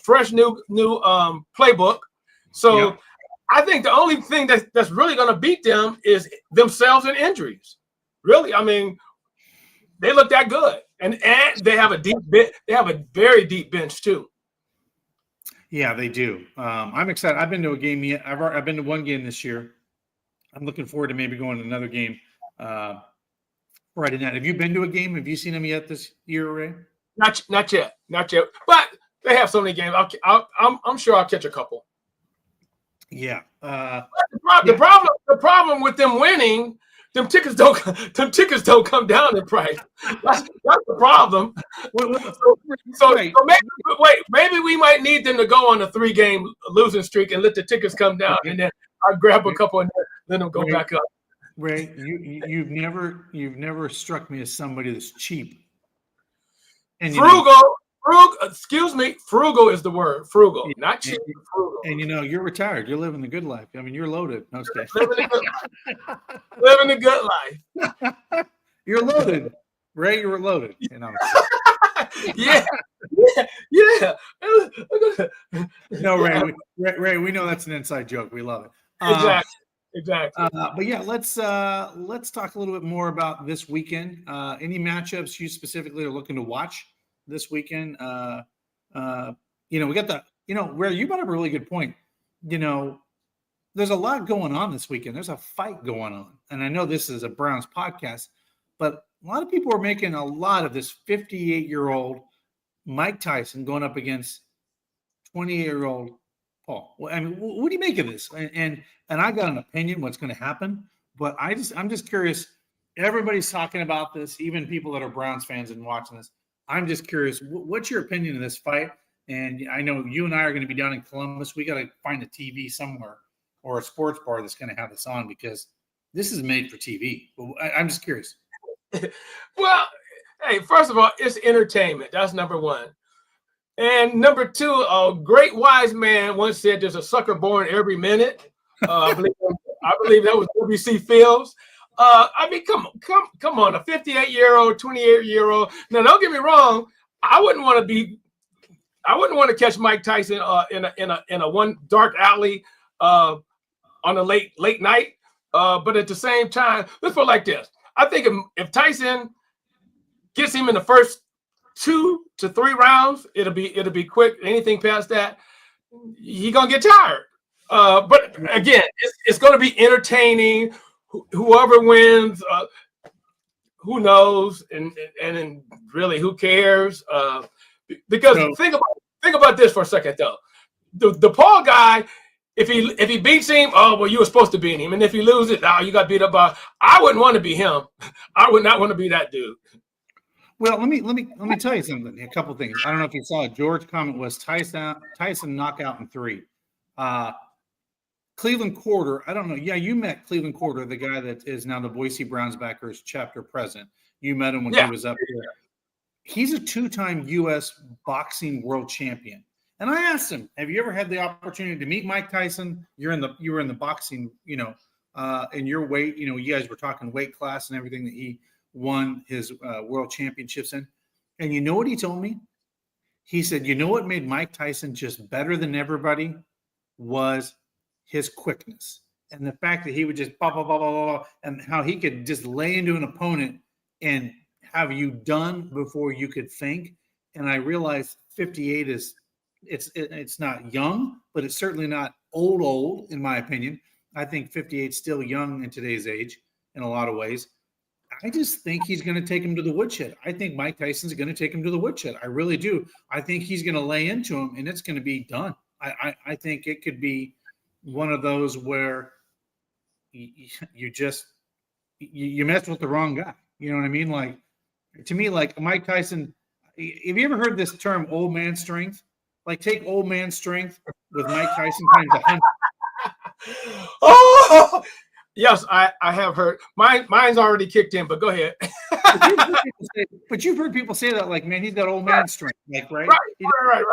fresh new playbook. So Yep. I think the only thing that's really going to beat them is themselves and injuries. Really, I mean, they look that good, and they have a very deep bench too. Yeah, they do. I'm excited. I've been to a game yet. I've been to one game this year. I'm looking forward to maybe going to another game Friday night. Have you been to a game? Have you seen them yet this year, Ray? Not yet. But they have so many games. I'm sure I'll catch a couple. Yeah. The problem with them winning, them tickets don't come down in price. That's the problem. Maybe we might need them to go on a 3-game losing streak and let the tickets come down, and then I'll grab a couple and let them go back up. Ray, you've never struck me as somebody that's cheap. And frugal is the word. Frugal, not cheap. Frugal. And you're retired. You're living the good life. I mean, you're loaded. No, living the good life. You're loaded, Ray. You're loaded. Yeah. No, Ray. We know that's an inside joke. We love it. Exactly. But yeah, let's talk a little bit more about this weekend. Any matchups you specifically are looking to watch this weekend? We got Ray, you brought up a really good point. There's a lot going on this weekend. There's a fight going on. And I know this is a Browns podcast, but a lot of people are making a lot of this 58-year-old Mike Tyson going up against 28-year-old Paul. I mean, what do you make of this? And I got an opinion what's going to happen, but I'm just curious. Everybody's talking about this, even people that are Browns fans and watching this. I'm just curious, what's your opinion of this fight? And I know you and I are going to be down in Columbus. We got to find a TV somewhere or a sports bar that's going to have this on, because this is made for TV. I'm just curious. Well, hey, first of all, it's entertainment. That's number one. And number two, a great wise man once said there's a sucker born every minute. I believe that was W.C. Fields. I mean, come on, a 58-year-old, 28-year-old. Now, don't get me wrong. I wouldn't want to catch Mike Tyson in a one dark alley on a late night. But at the same time, let's put it like this. I think if Tyson gets him in the first 2 to 3 rounds, it'll be quick. Anything past that, he's gonna get tired. But again, it's gonna be entertaining. Whoever wins, who knows, and really, who cares? Because think about this for a second, though. The Paul guy, if he beats him, oh well, you were supposed to beat him, and if he loses, you got beat up by. I wouldn't want to be him. I would not want to be that dude. Well, let me tell you something. A couple things. I don't know if you saw it. George comment was Tyson knockout in 3. Cleveland Quarter. I don't know. Yeah, you met Cleveland Quarter, the guy that is now the Boise Browns backers chapter president. You met him when he was up there. He's a 2-time U.S. boxing world champion. And I asked him, "Have you ever had the opportunity to meet Mike Tyson? You were in the boxing, in your weight. You guys were talking weight class and everything that he won his world championships in." And you know what he told me? He said, "You know what made Mike Tyson just better than everybody was his quickness, and the fact that he would just blah, blah, blah, blah, blah, and how he could just lay into an opponent and have you done before you could think." And I realized 58 it's not young, but it's certainly not old in my opinion. I think 58 is still young in today's age in a lot of ways. I just think he's going to take him to the woodshed. I think Mike Tyson's going to take him to the woodshed. I really do. I think he's going to lay into him, and it's going to be done. I think it could be one of those where you mess with the wrong guy. You know what I mean? Like, to me, like Mike Tyson, have you ever heard this term old man strength? Like, take old man strength with Mike Tyson times 100. Oh, yes, I have heard. Mine's already kicked in, but go ahead. But you've heard people say that, like, man, he's got old man strength, like, right? Right.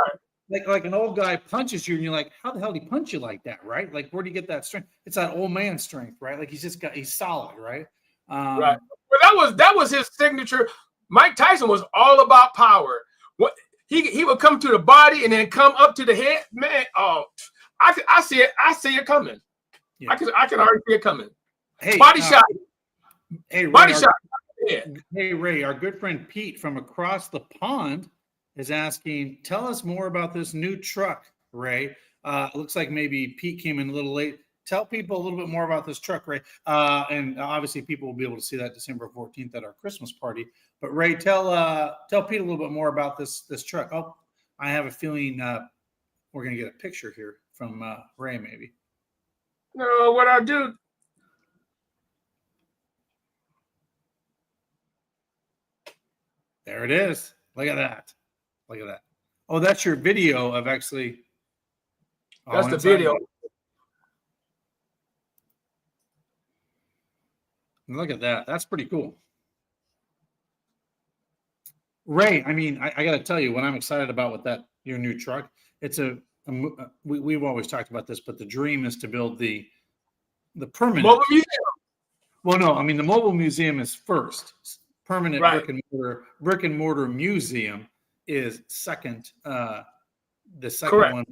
Like an old guy punches you, and you're like, how the hell did he punch you like that, right? Like, where do you get that strength? It's that old man strength, right? Like, he's solid, right? Right. But that was his signature. Mike Tyson was all about power. What he would come to the body and then come up to the head. Man, oh, I see it. I see it coming. Yeah. I can already see it coming. Hey, body shot. Hey, Ray, body shot. Hey, Ray, our good friend Pete from across the pond is asking, tell us more about this new truck, Ray. It looks like maybe Pete came in a little late. Tell people a little bit more about this truck, Ray. And obviously people will be able to see that December 14th at our Christmas party. But Ray, tell Pete a little bit more about this truck. Oh, I have a feeling we're going to get a picture here from Ray, maybe. No, what I do. There it is. Look at that. Look at that. Oh, that's your video of actually. That's the video. Look at that. That's pretty cool. Ray, I mean, I got to tell you, what I'm excited about with your new truck, it's we've always talked about this, but the dream is to build the permanent. Mobile museum. Well, no, I mean, the mobile museum is first. Permanent right. brick and mortar museum is second. The second Correct. one.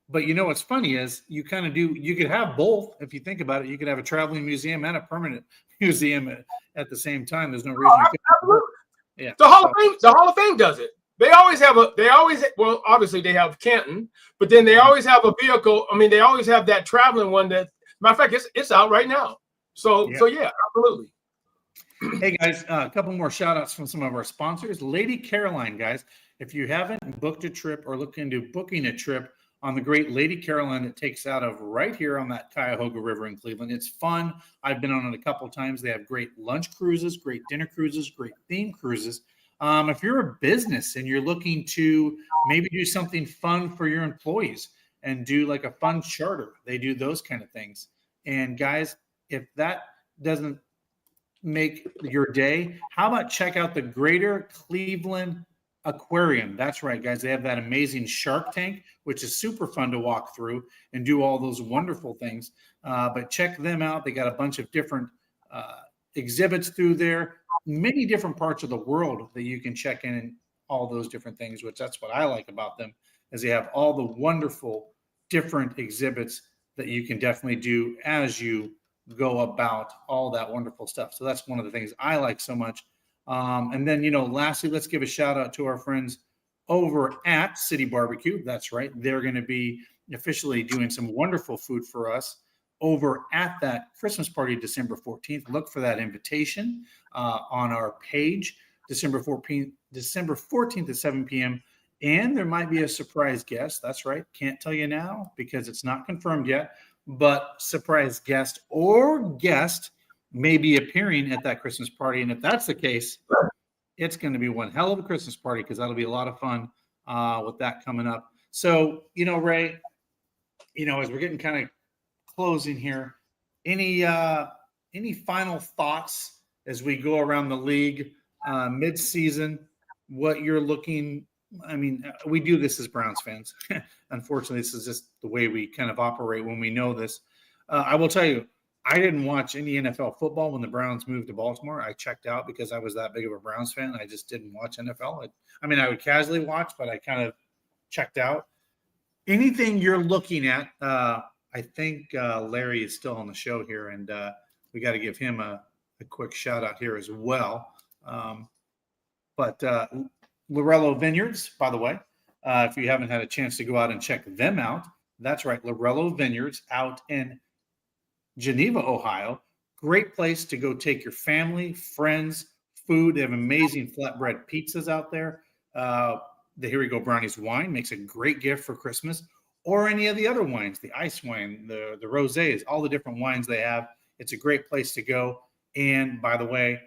But you know what's funny is you could have both if you think about it. You could have a traveling museum and a permanent museum at the same time. There's no reason. Absolutely. Yeah. The Hall of Fame does it. They always well, obviously they have Canton, but then they always have a vehicle. I mean, they always have that traveling one that, matter of fact, it's out right now. So yeah, absolutely. Hey guys, a couple more shout outs from some of our sponsors. Lady Caroline, guys, if you haven't booked a trip or looked into booking a trip on the great Lady Caroline that takes out of right here on that Cuyahoga River in Cleveland, it's fun. I've been on it a couple of times. They have great lunch cruises, great dinner cruises, great theme cruises. If you're a business and you're looking to maybe do something fun for your employees and do like a fun charter, they do those kind of things. And guys, if that doesn't make your day, how about check out the Greater Cleveland Aquarium? That's right, guys. They have that amazing shark tank, which is super fun to walk through and do all those wonderful things. But check them out. They got a bunch of different exhibits through there, many different parts of the world that you can check in and all those different things, which that's what I like about them, is they have all the wonderful different exhibits that you can definitely do as you go about all that wonderful stuff. So that's one of the things I like so much. And then, lastly, let's give a shout out to our friends over at City Barbecue. That's right. They're going to be officially doing some wonderful food for us over at that Christmas party, December 14th. Look for that invitation on our page, December 14th at 7 p.m. And there might be a surprise guest. That's right. Can't tell you now because it's not confirmed yet, but surprise guest or guest may be appearing at that Christmas party. And if that's the case, it's going to be one hell of a Christmas party because that'll be a lot of fun with that coming up. So, Ray, as we're getting kind of closing here, any final thoughts as we go around the league mid-season, what you're looking? I mean, we do this as Browns fans. Unfortunately, this is just the way we kind of operate when we know this. I will tell you, I didn't watch any NFL football when the Browns moved to Baltimore. I checked out because I was that big of a Browns fan. I just didn't watch NFL. I would casually watch, but I kind of checked out. Anything you're looking at, I think Larry is still on the show here, and we got to give him a quick shout out here as well. But Lorello Vineyards, by the way, if you haven't had a chance to go out and check them out, that's right, Lorello Vineyards out in Geneva, Ohio. Great place to go take your family, friends, food. They have amazing flatbread pizzas out there. The Here We Go Brownies wine makes a great gift for Christmas, or any of the other wines, the ice wine, the rosés, all the different wines they have. It's a great place to go. And by the way,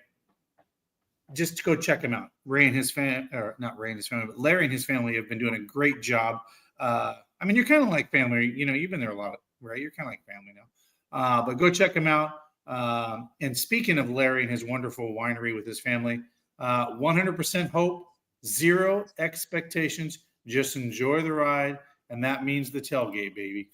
just to go check them out. Ray and his family, or not Ray and his family, but Larry and his family have been doing a great job. You're kind of like family. You've been there a lot, right? You're kind of like family now. But go check them out. And speaking of Larry and his wonderful winery with his family, 100% hope, zero expectations. Just enjoy the ride. And that means the tailgate, baby.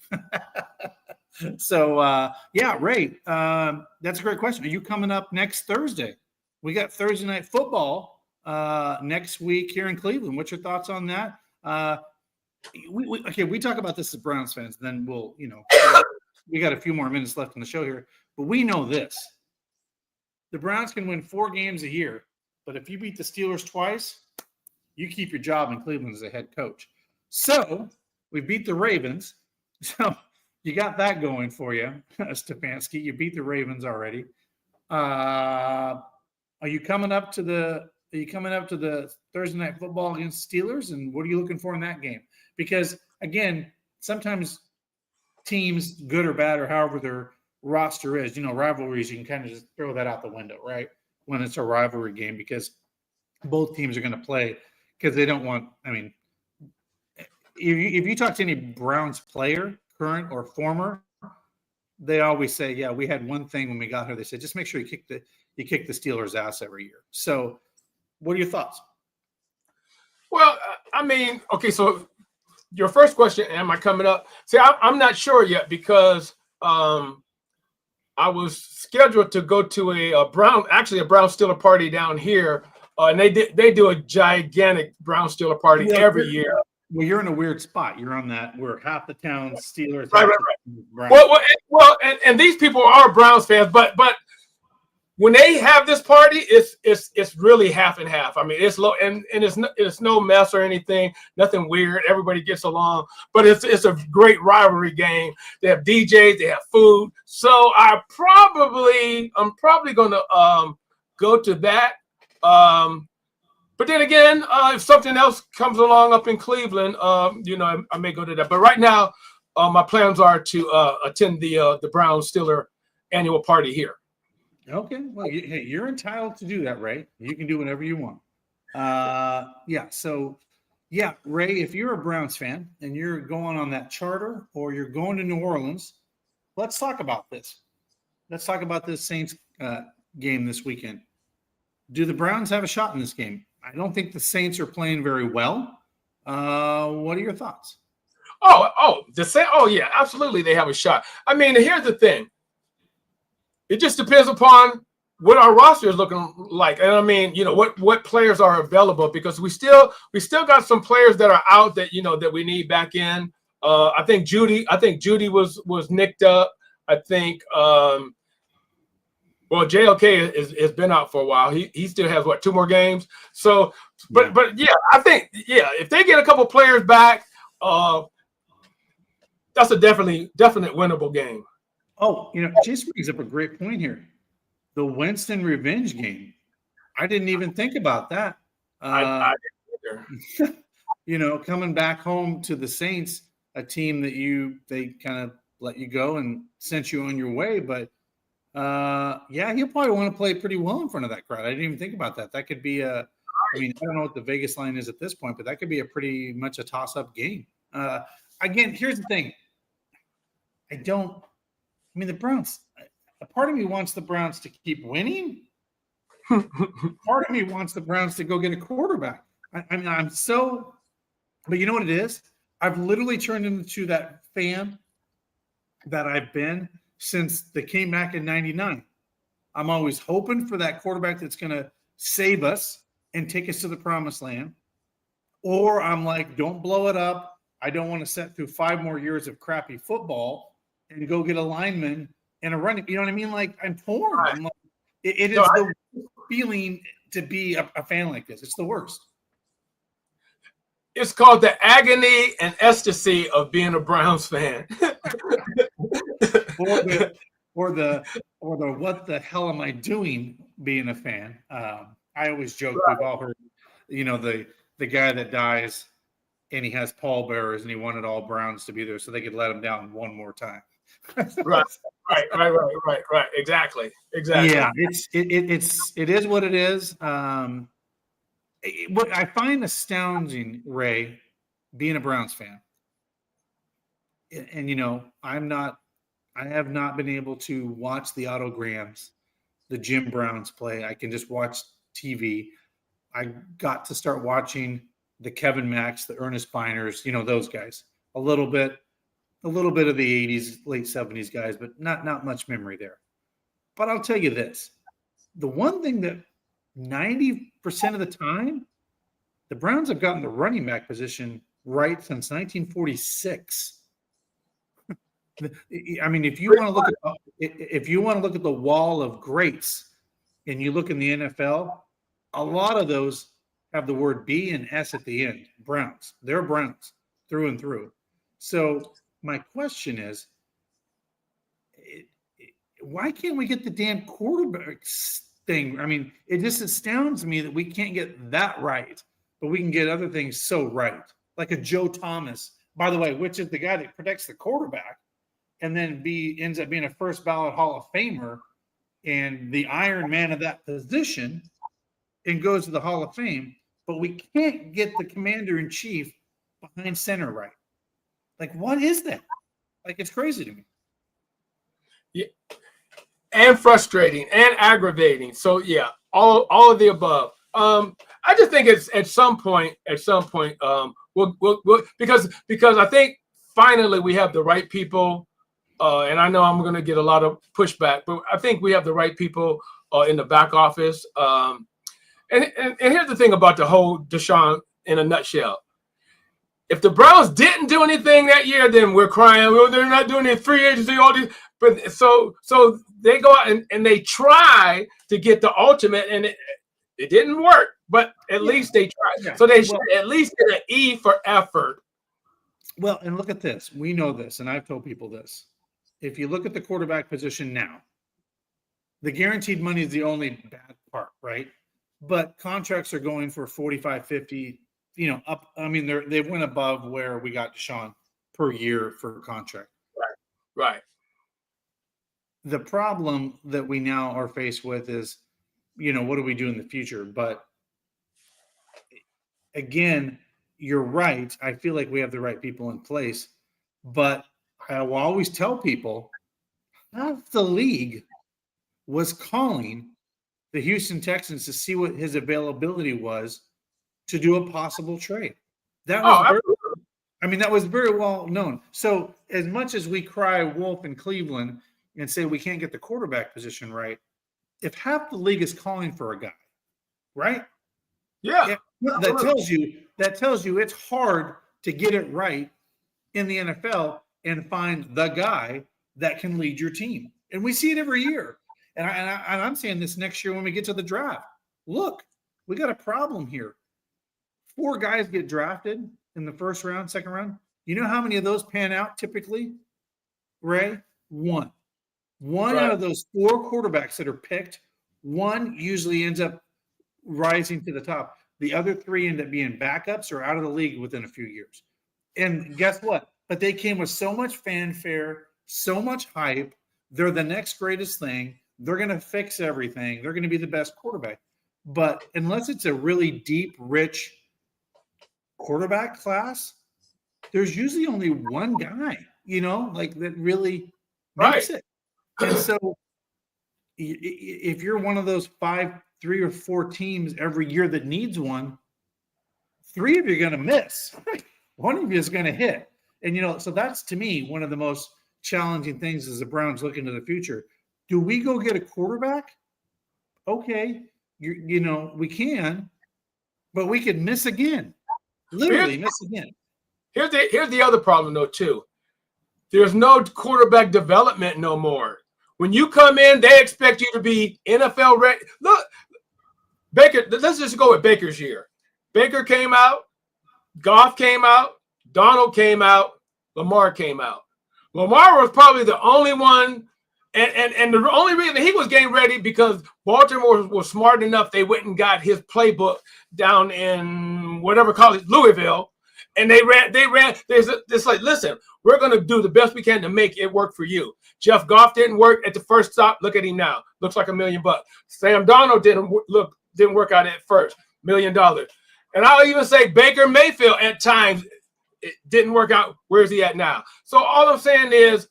So, Ray, that's a great question. Are you coming up next Thursday we got Thursday night football next week here in Cleveland. What's your thoughts on that? We talk about this as Browns fans, then we'll, we got a few more minutes left in the show here, but we know this. The Browns can win 4 games a year, but if you beat the Steelers twice, you keep your job in Cleveland as a head coach. So we beat the Ravens. So you got that going for you, Stefanski. You beat the Ravens already. Are you coming up to the Thursday night football against Steelers? And what are you looking for in that game? Because again, sometimes teams, good or bad, or however their roster is, rivalries, you can kind of just throw that out the window, right? When it's a rivalry game, because both teams are going to play, because they don't want, if you talk to any Browns player, current or former, they always say, yeah, we had one thing when we got here. They said, just make sure you kick the Steelers' ass every year. So what are your thoughts? Well, okay, so your first question, am I coming up? See, I'm not sure yet, because I was scheduled to go to a Brown Steeler party down here, and they do a gigantic Brown Steeler party every year. Well, you're in a weird spot. You're on that where half the town Steelers. Right. Browns. Well, and these people are Browns fans, but when they have this party, it's really half and half. It's low, and it's no mess or anything, nothing weird. Everybody gets along, but it's a great rivalry game. They have DJs, they have food. So I'm probably going to go to that. But then again, if something else comes along up in Cleveland, I may go to that. But right now, my plans are to attend the Brown Steeler annual party here. Okay. Well, you're entitled to do that, Ray. You can do whatever you want. So, Ray, if you're a Browns fan and you're going on that charter or you're going to New Orleans, let's talk about this. Let's talk about this Saints game this weekend. Do the Browns have a shot in this game? I don't think the Saints are playing very well. What are your thoughts? Yeah, absolutely, they have a shot. Here's the thing. It just depends upon what our roster is looking like, and what players are available, because we still got some players that are out that that we need back in. I think Judy was nicked up. I think. Well, JLK has been out for a while. He still has 2 more games. So, but I think if they get a couple players back, that's a definite winnable game. Oh, Jason brings up a great point here. The Winston revenge game. I didn't even think about that. I didn't either. Coming back home to the Saints, a team that they kind of let you go and sent you on your way, but. He'll probably want to play pretty well in front of that crowd. I didn't even think about that. That could be I don't know what the Vegas line is at this point, but that could be a pretty much a toss-up game. Again, here's the thing. The Browns, a part of me wants the Browns to keep winning. Part of me wants the Browns to go get a quarterback. But you know what it is? I've literally turned into that fan that I've been since they came back in 99. I'm always hoping for that quarterback that's going to save us and take us to the promised land. Or I'm like, don't blow it up. I don't want to sit through 5 more years of crappy football and go get a lineman and a running. You know what I mean? Like, I'm torn. Right. I'm like, it is the worst feeling to be a fan like this. It's the worst. It's called the agony and ecstasy of being a Browns fan. or the what the hell am I doing being a fan? I always joke, Right. We've all heard, the guy that dies and he has pallbearers and he wanted all Browns to be there so they could let him down one more time. Right. Exactly. Yeah, it is what it is. What I find astounding, Ray, being a Browns fan, and I have not been able to watch the autograms, the Jim Browns play. I can just watch TV. I got to start watching the Kevin Macks, the Ernest Beiners, those guys. A little bit of the 80s, late 70s guys, but not much memory there. But I'll tell you this. The one thing that 90% of the time, the Browns have gotten the running back position right since 1946. I mean, if you want to look at the wall of greats, and you look in the NFL, a lot of those have the word B and S at the end. Browns, they're Browns through and through. So my question is, why can't we get the damn quarterback thing? I mean, it just astounds me that we can't get that right, but we can get other things so right, like a Joe Thomas, by the way, which is the guy that protects the quarterback, and then ends up being a first ballot Hall of Famer and the Iron Man of that position, and goes to the Hall of Fame. But we can't get the commander-in-chief behind center right. Like, what is that? Like, it's crazy to me. Yeah. And frustrating and aggravating. So yeah, all of the above. I just think it's at some point, we'll because I think finally we have the right people. And I know I'm going to get a lot of pushback, but I think we have the right people in the back office. And here's the thing about the whole Deshaun in a nutshell. If the Browns didn't do anything that year, then we're crying. Well, they're not doing it free agency, all these. But so they go out and they try to get the ultimate, and it didn't work. But at least they tried. Yeah. So they should at least get an E for effort. Well, and look at this. We know this, and I've told people this. If you look at the quarterback position now, the guaranteed money is the only bad part, right? But contracts are going for 45, 50, up. I mean, they went above where we got Deshaun per year for a contract. Right. The problem that we now are faced with is, what do we do in the future? But again, you're right. I feel like we have the right people in place, but I will always tell people half the league was calling the Houston Texans to see what his availability was to do a possible trade. That was very well known. So as much as we cry wolf in Cleveland and say we can't get the quarterback position right, if half the league is calling for a guy, right? Yeah. That tells you it's hard to get it right in the NFL and find the guy that can lead your team. And we see it every year. And I'm saying this next year when we get to the draft. Look, we got a problem here. 4 guys get drafted in the first round, second round. You know how many of those pan out typically, Ray? 1. One out of those 4 quarterbacks that are picked, 1 usually ends up rising to the top. The other 3 end up being backups or out of the league within a few years. And guess what? But they came with so much fanfare, so much hype. They're the next greatest thing. They're going to fix everything. They're going to be the best quarterback. But unless it's a really deep, rich quarterback class, there's usually only one guy, that really makes it. And so if you're one of those 3 or 4 teams every year that needs one, 3 of you are going to miss. One of you is going to hit. And, so that's, to me, one of the most challenging things as the Browns look into the future. Do we go get a quarterback? Okay. We can, but we could miss again. Literally miss again. Here's the other problem, though, too. There's no quarterback development no more. When you come in, they expect you to be NFL ready. Look, Baker, let's just go with Baker's year. Baker came out, Goff came out, Donald came out, Lamar came out. Lamar was probably the only one, and the only reason he was getting ready because Baltimore was smart enough they went and got his playbook down in whatever college, Louisville, and they ran. It's like, listen, we're going to do the best we can to make it work for you. Jeff Goff didn't work at the first stop. Look at him now. Looks like $1 million. Sam Darnold didn't work out at first. $1 million. And I'll even say Baker Mayfield at times it didn't work out. Where's he at now? So all I'm saying is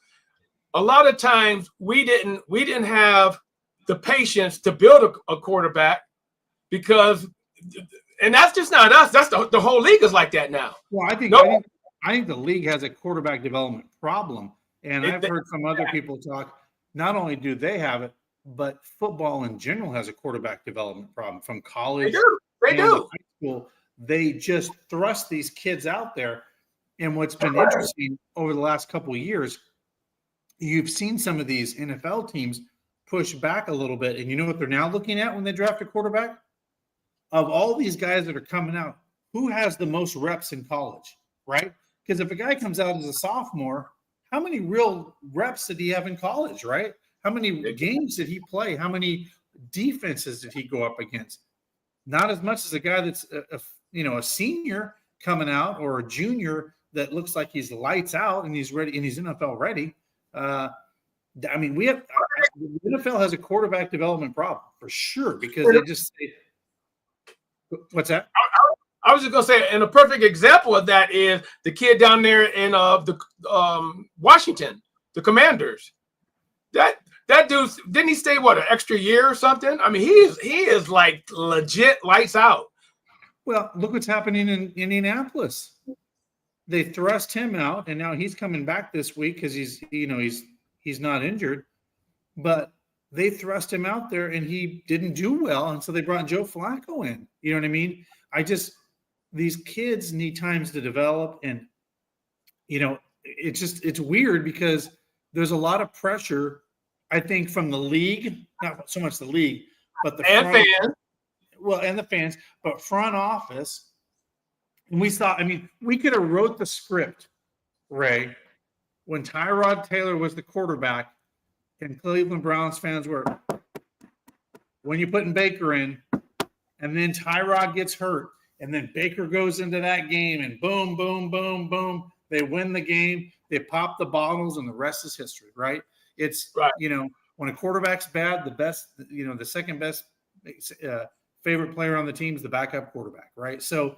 a lot of times we didn't have the patience to build a quarterback because, and that's just not us. That's the whole league is like that now. Well, I think the league has a quarterback development problem. And I've heard from other people talk, not only do they have it, but football in general has a quarterback development problem from They college do. They and do. high school. They just thrust these kids out there. And what's been interesting over the last couple of years, you've seen some of these NFL teams push back a little bit. And you know what they're now looking at when they draft a quarterback? Of all these guys that are coming out, who has the most reps in college, right? Because if a guy comes out as a sophomore, how many real reps did he have in college, right? How many games did he play? How many defenses did he go up against? Not as much as a guy that's a senior coming out or a junior that looks like he's lights out and he's ready and he's NFL ready. The NFL has a quarterback development problem for sure because they just what's that? I was just gonna say, and a perfect example of that is the kid down there in the Washington, the Commanders. That dude, didn't he stay an extra year or something? I mean, he is like legit lights out. Well, look what's happening in Indianapolis. They thrust him out, and now he's coming back this week because he's not injured. But they thrust him out there, and he didn't do well, and so they brought Joe Flacco in. You know what I mean? These kids need times to develop, and it's weird because there's a lot of pressure, I think, from the league, not so much the league, but the fans. And the fans, but front office. And we could have wrote the script, Ray, when Tyrod Taylor was the quarterback, and Cleveland Browns fans were, when you're putting Baker in, and then Tyrod gets hurt, and then Baker goes into that game, and boom, boom, boom, boom, they win the game, they pop the bottles, and the rest is history, right? It's right. When a quarterback's bad, the second best favorite player on the team is the backup quarterback, right? So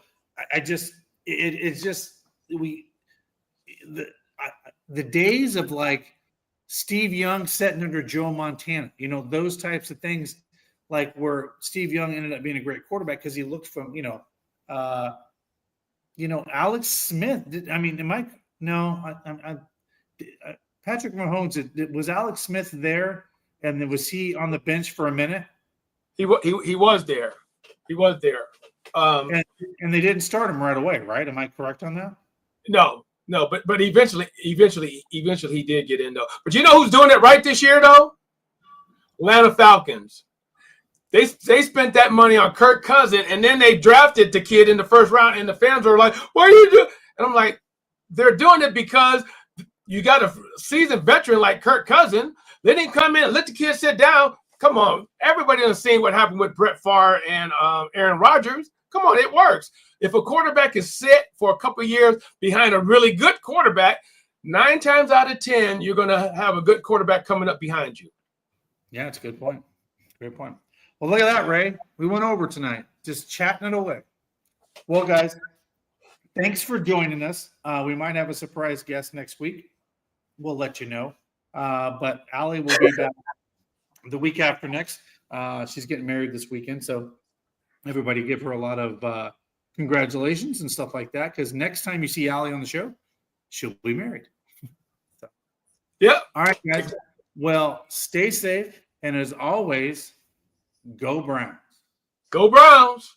the days of like Steve Young setting under Joe Montana, those types of things, like where Steve Young ended up being a great quarterback because he looked from, Alex Smith. Patrick Mahomes, was Alex Smith there? And then was he on the bench for a minute? He was there. He was there. And they didn't start him right away, right? Am I correct on that? No, but eventually he did get in though. But you know who's doing it right this year though? Atlanta Falcons. They spent that money on Kirk Cousins, and then they drafted the kid in the first round, and the fans were like, "What are you doing?" And I'm like, "They're doing it because you got a seasoned veteran like Kirk Cousins. They didn't come in and let the kid sit down. Come on, everybody has seen what happened with Brett Favre and Aaron Rodgers. Come on, it works. If a quarterback is set for a couple of years behind a really good quarterback, 9 times out of 10, you're going to have a good quarterback coming up behind you." Yeah, it's a good point. Great point. Well, look at that, Ray. We went over tonight, just chatting it away. Well, guys, thanks for joining us. We might have a surprise guest next week. We'll let you know. But Allie will be back the week after next. She's getting married this weekend, so everybody give her a lot of congratulations and stuff like that, because next time you see Allie on the show, she'll be married. So. Yeah. All right, guys. Well, stay safe, and as always, go Browns. Go Browns.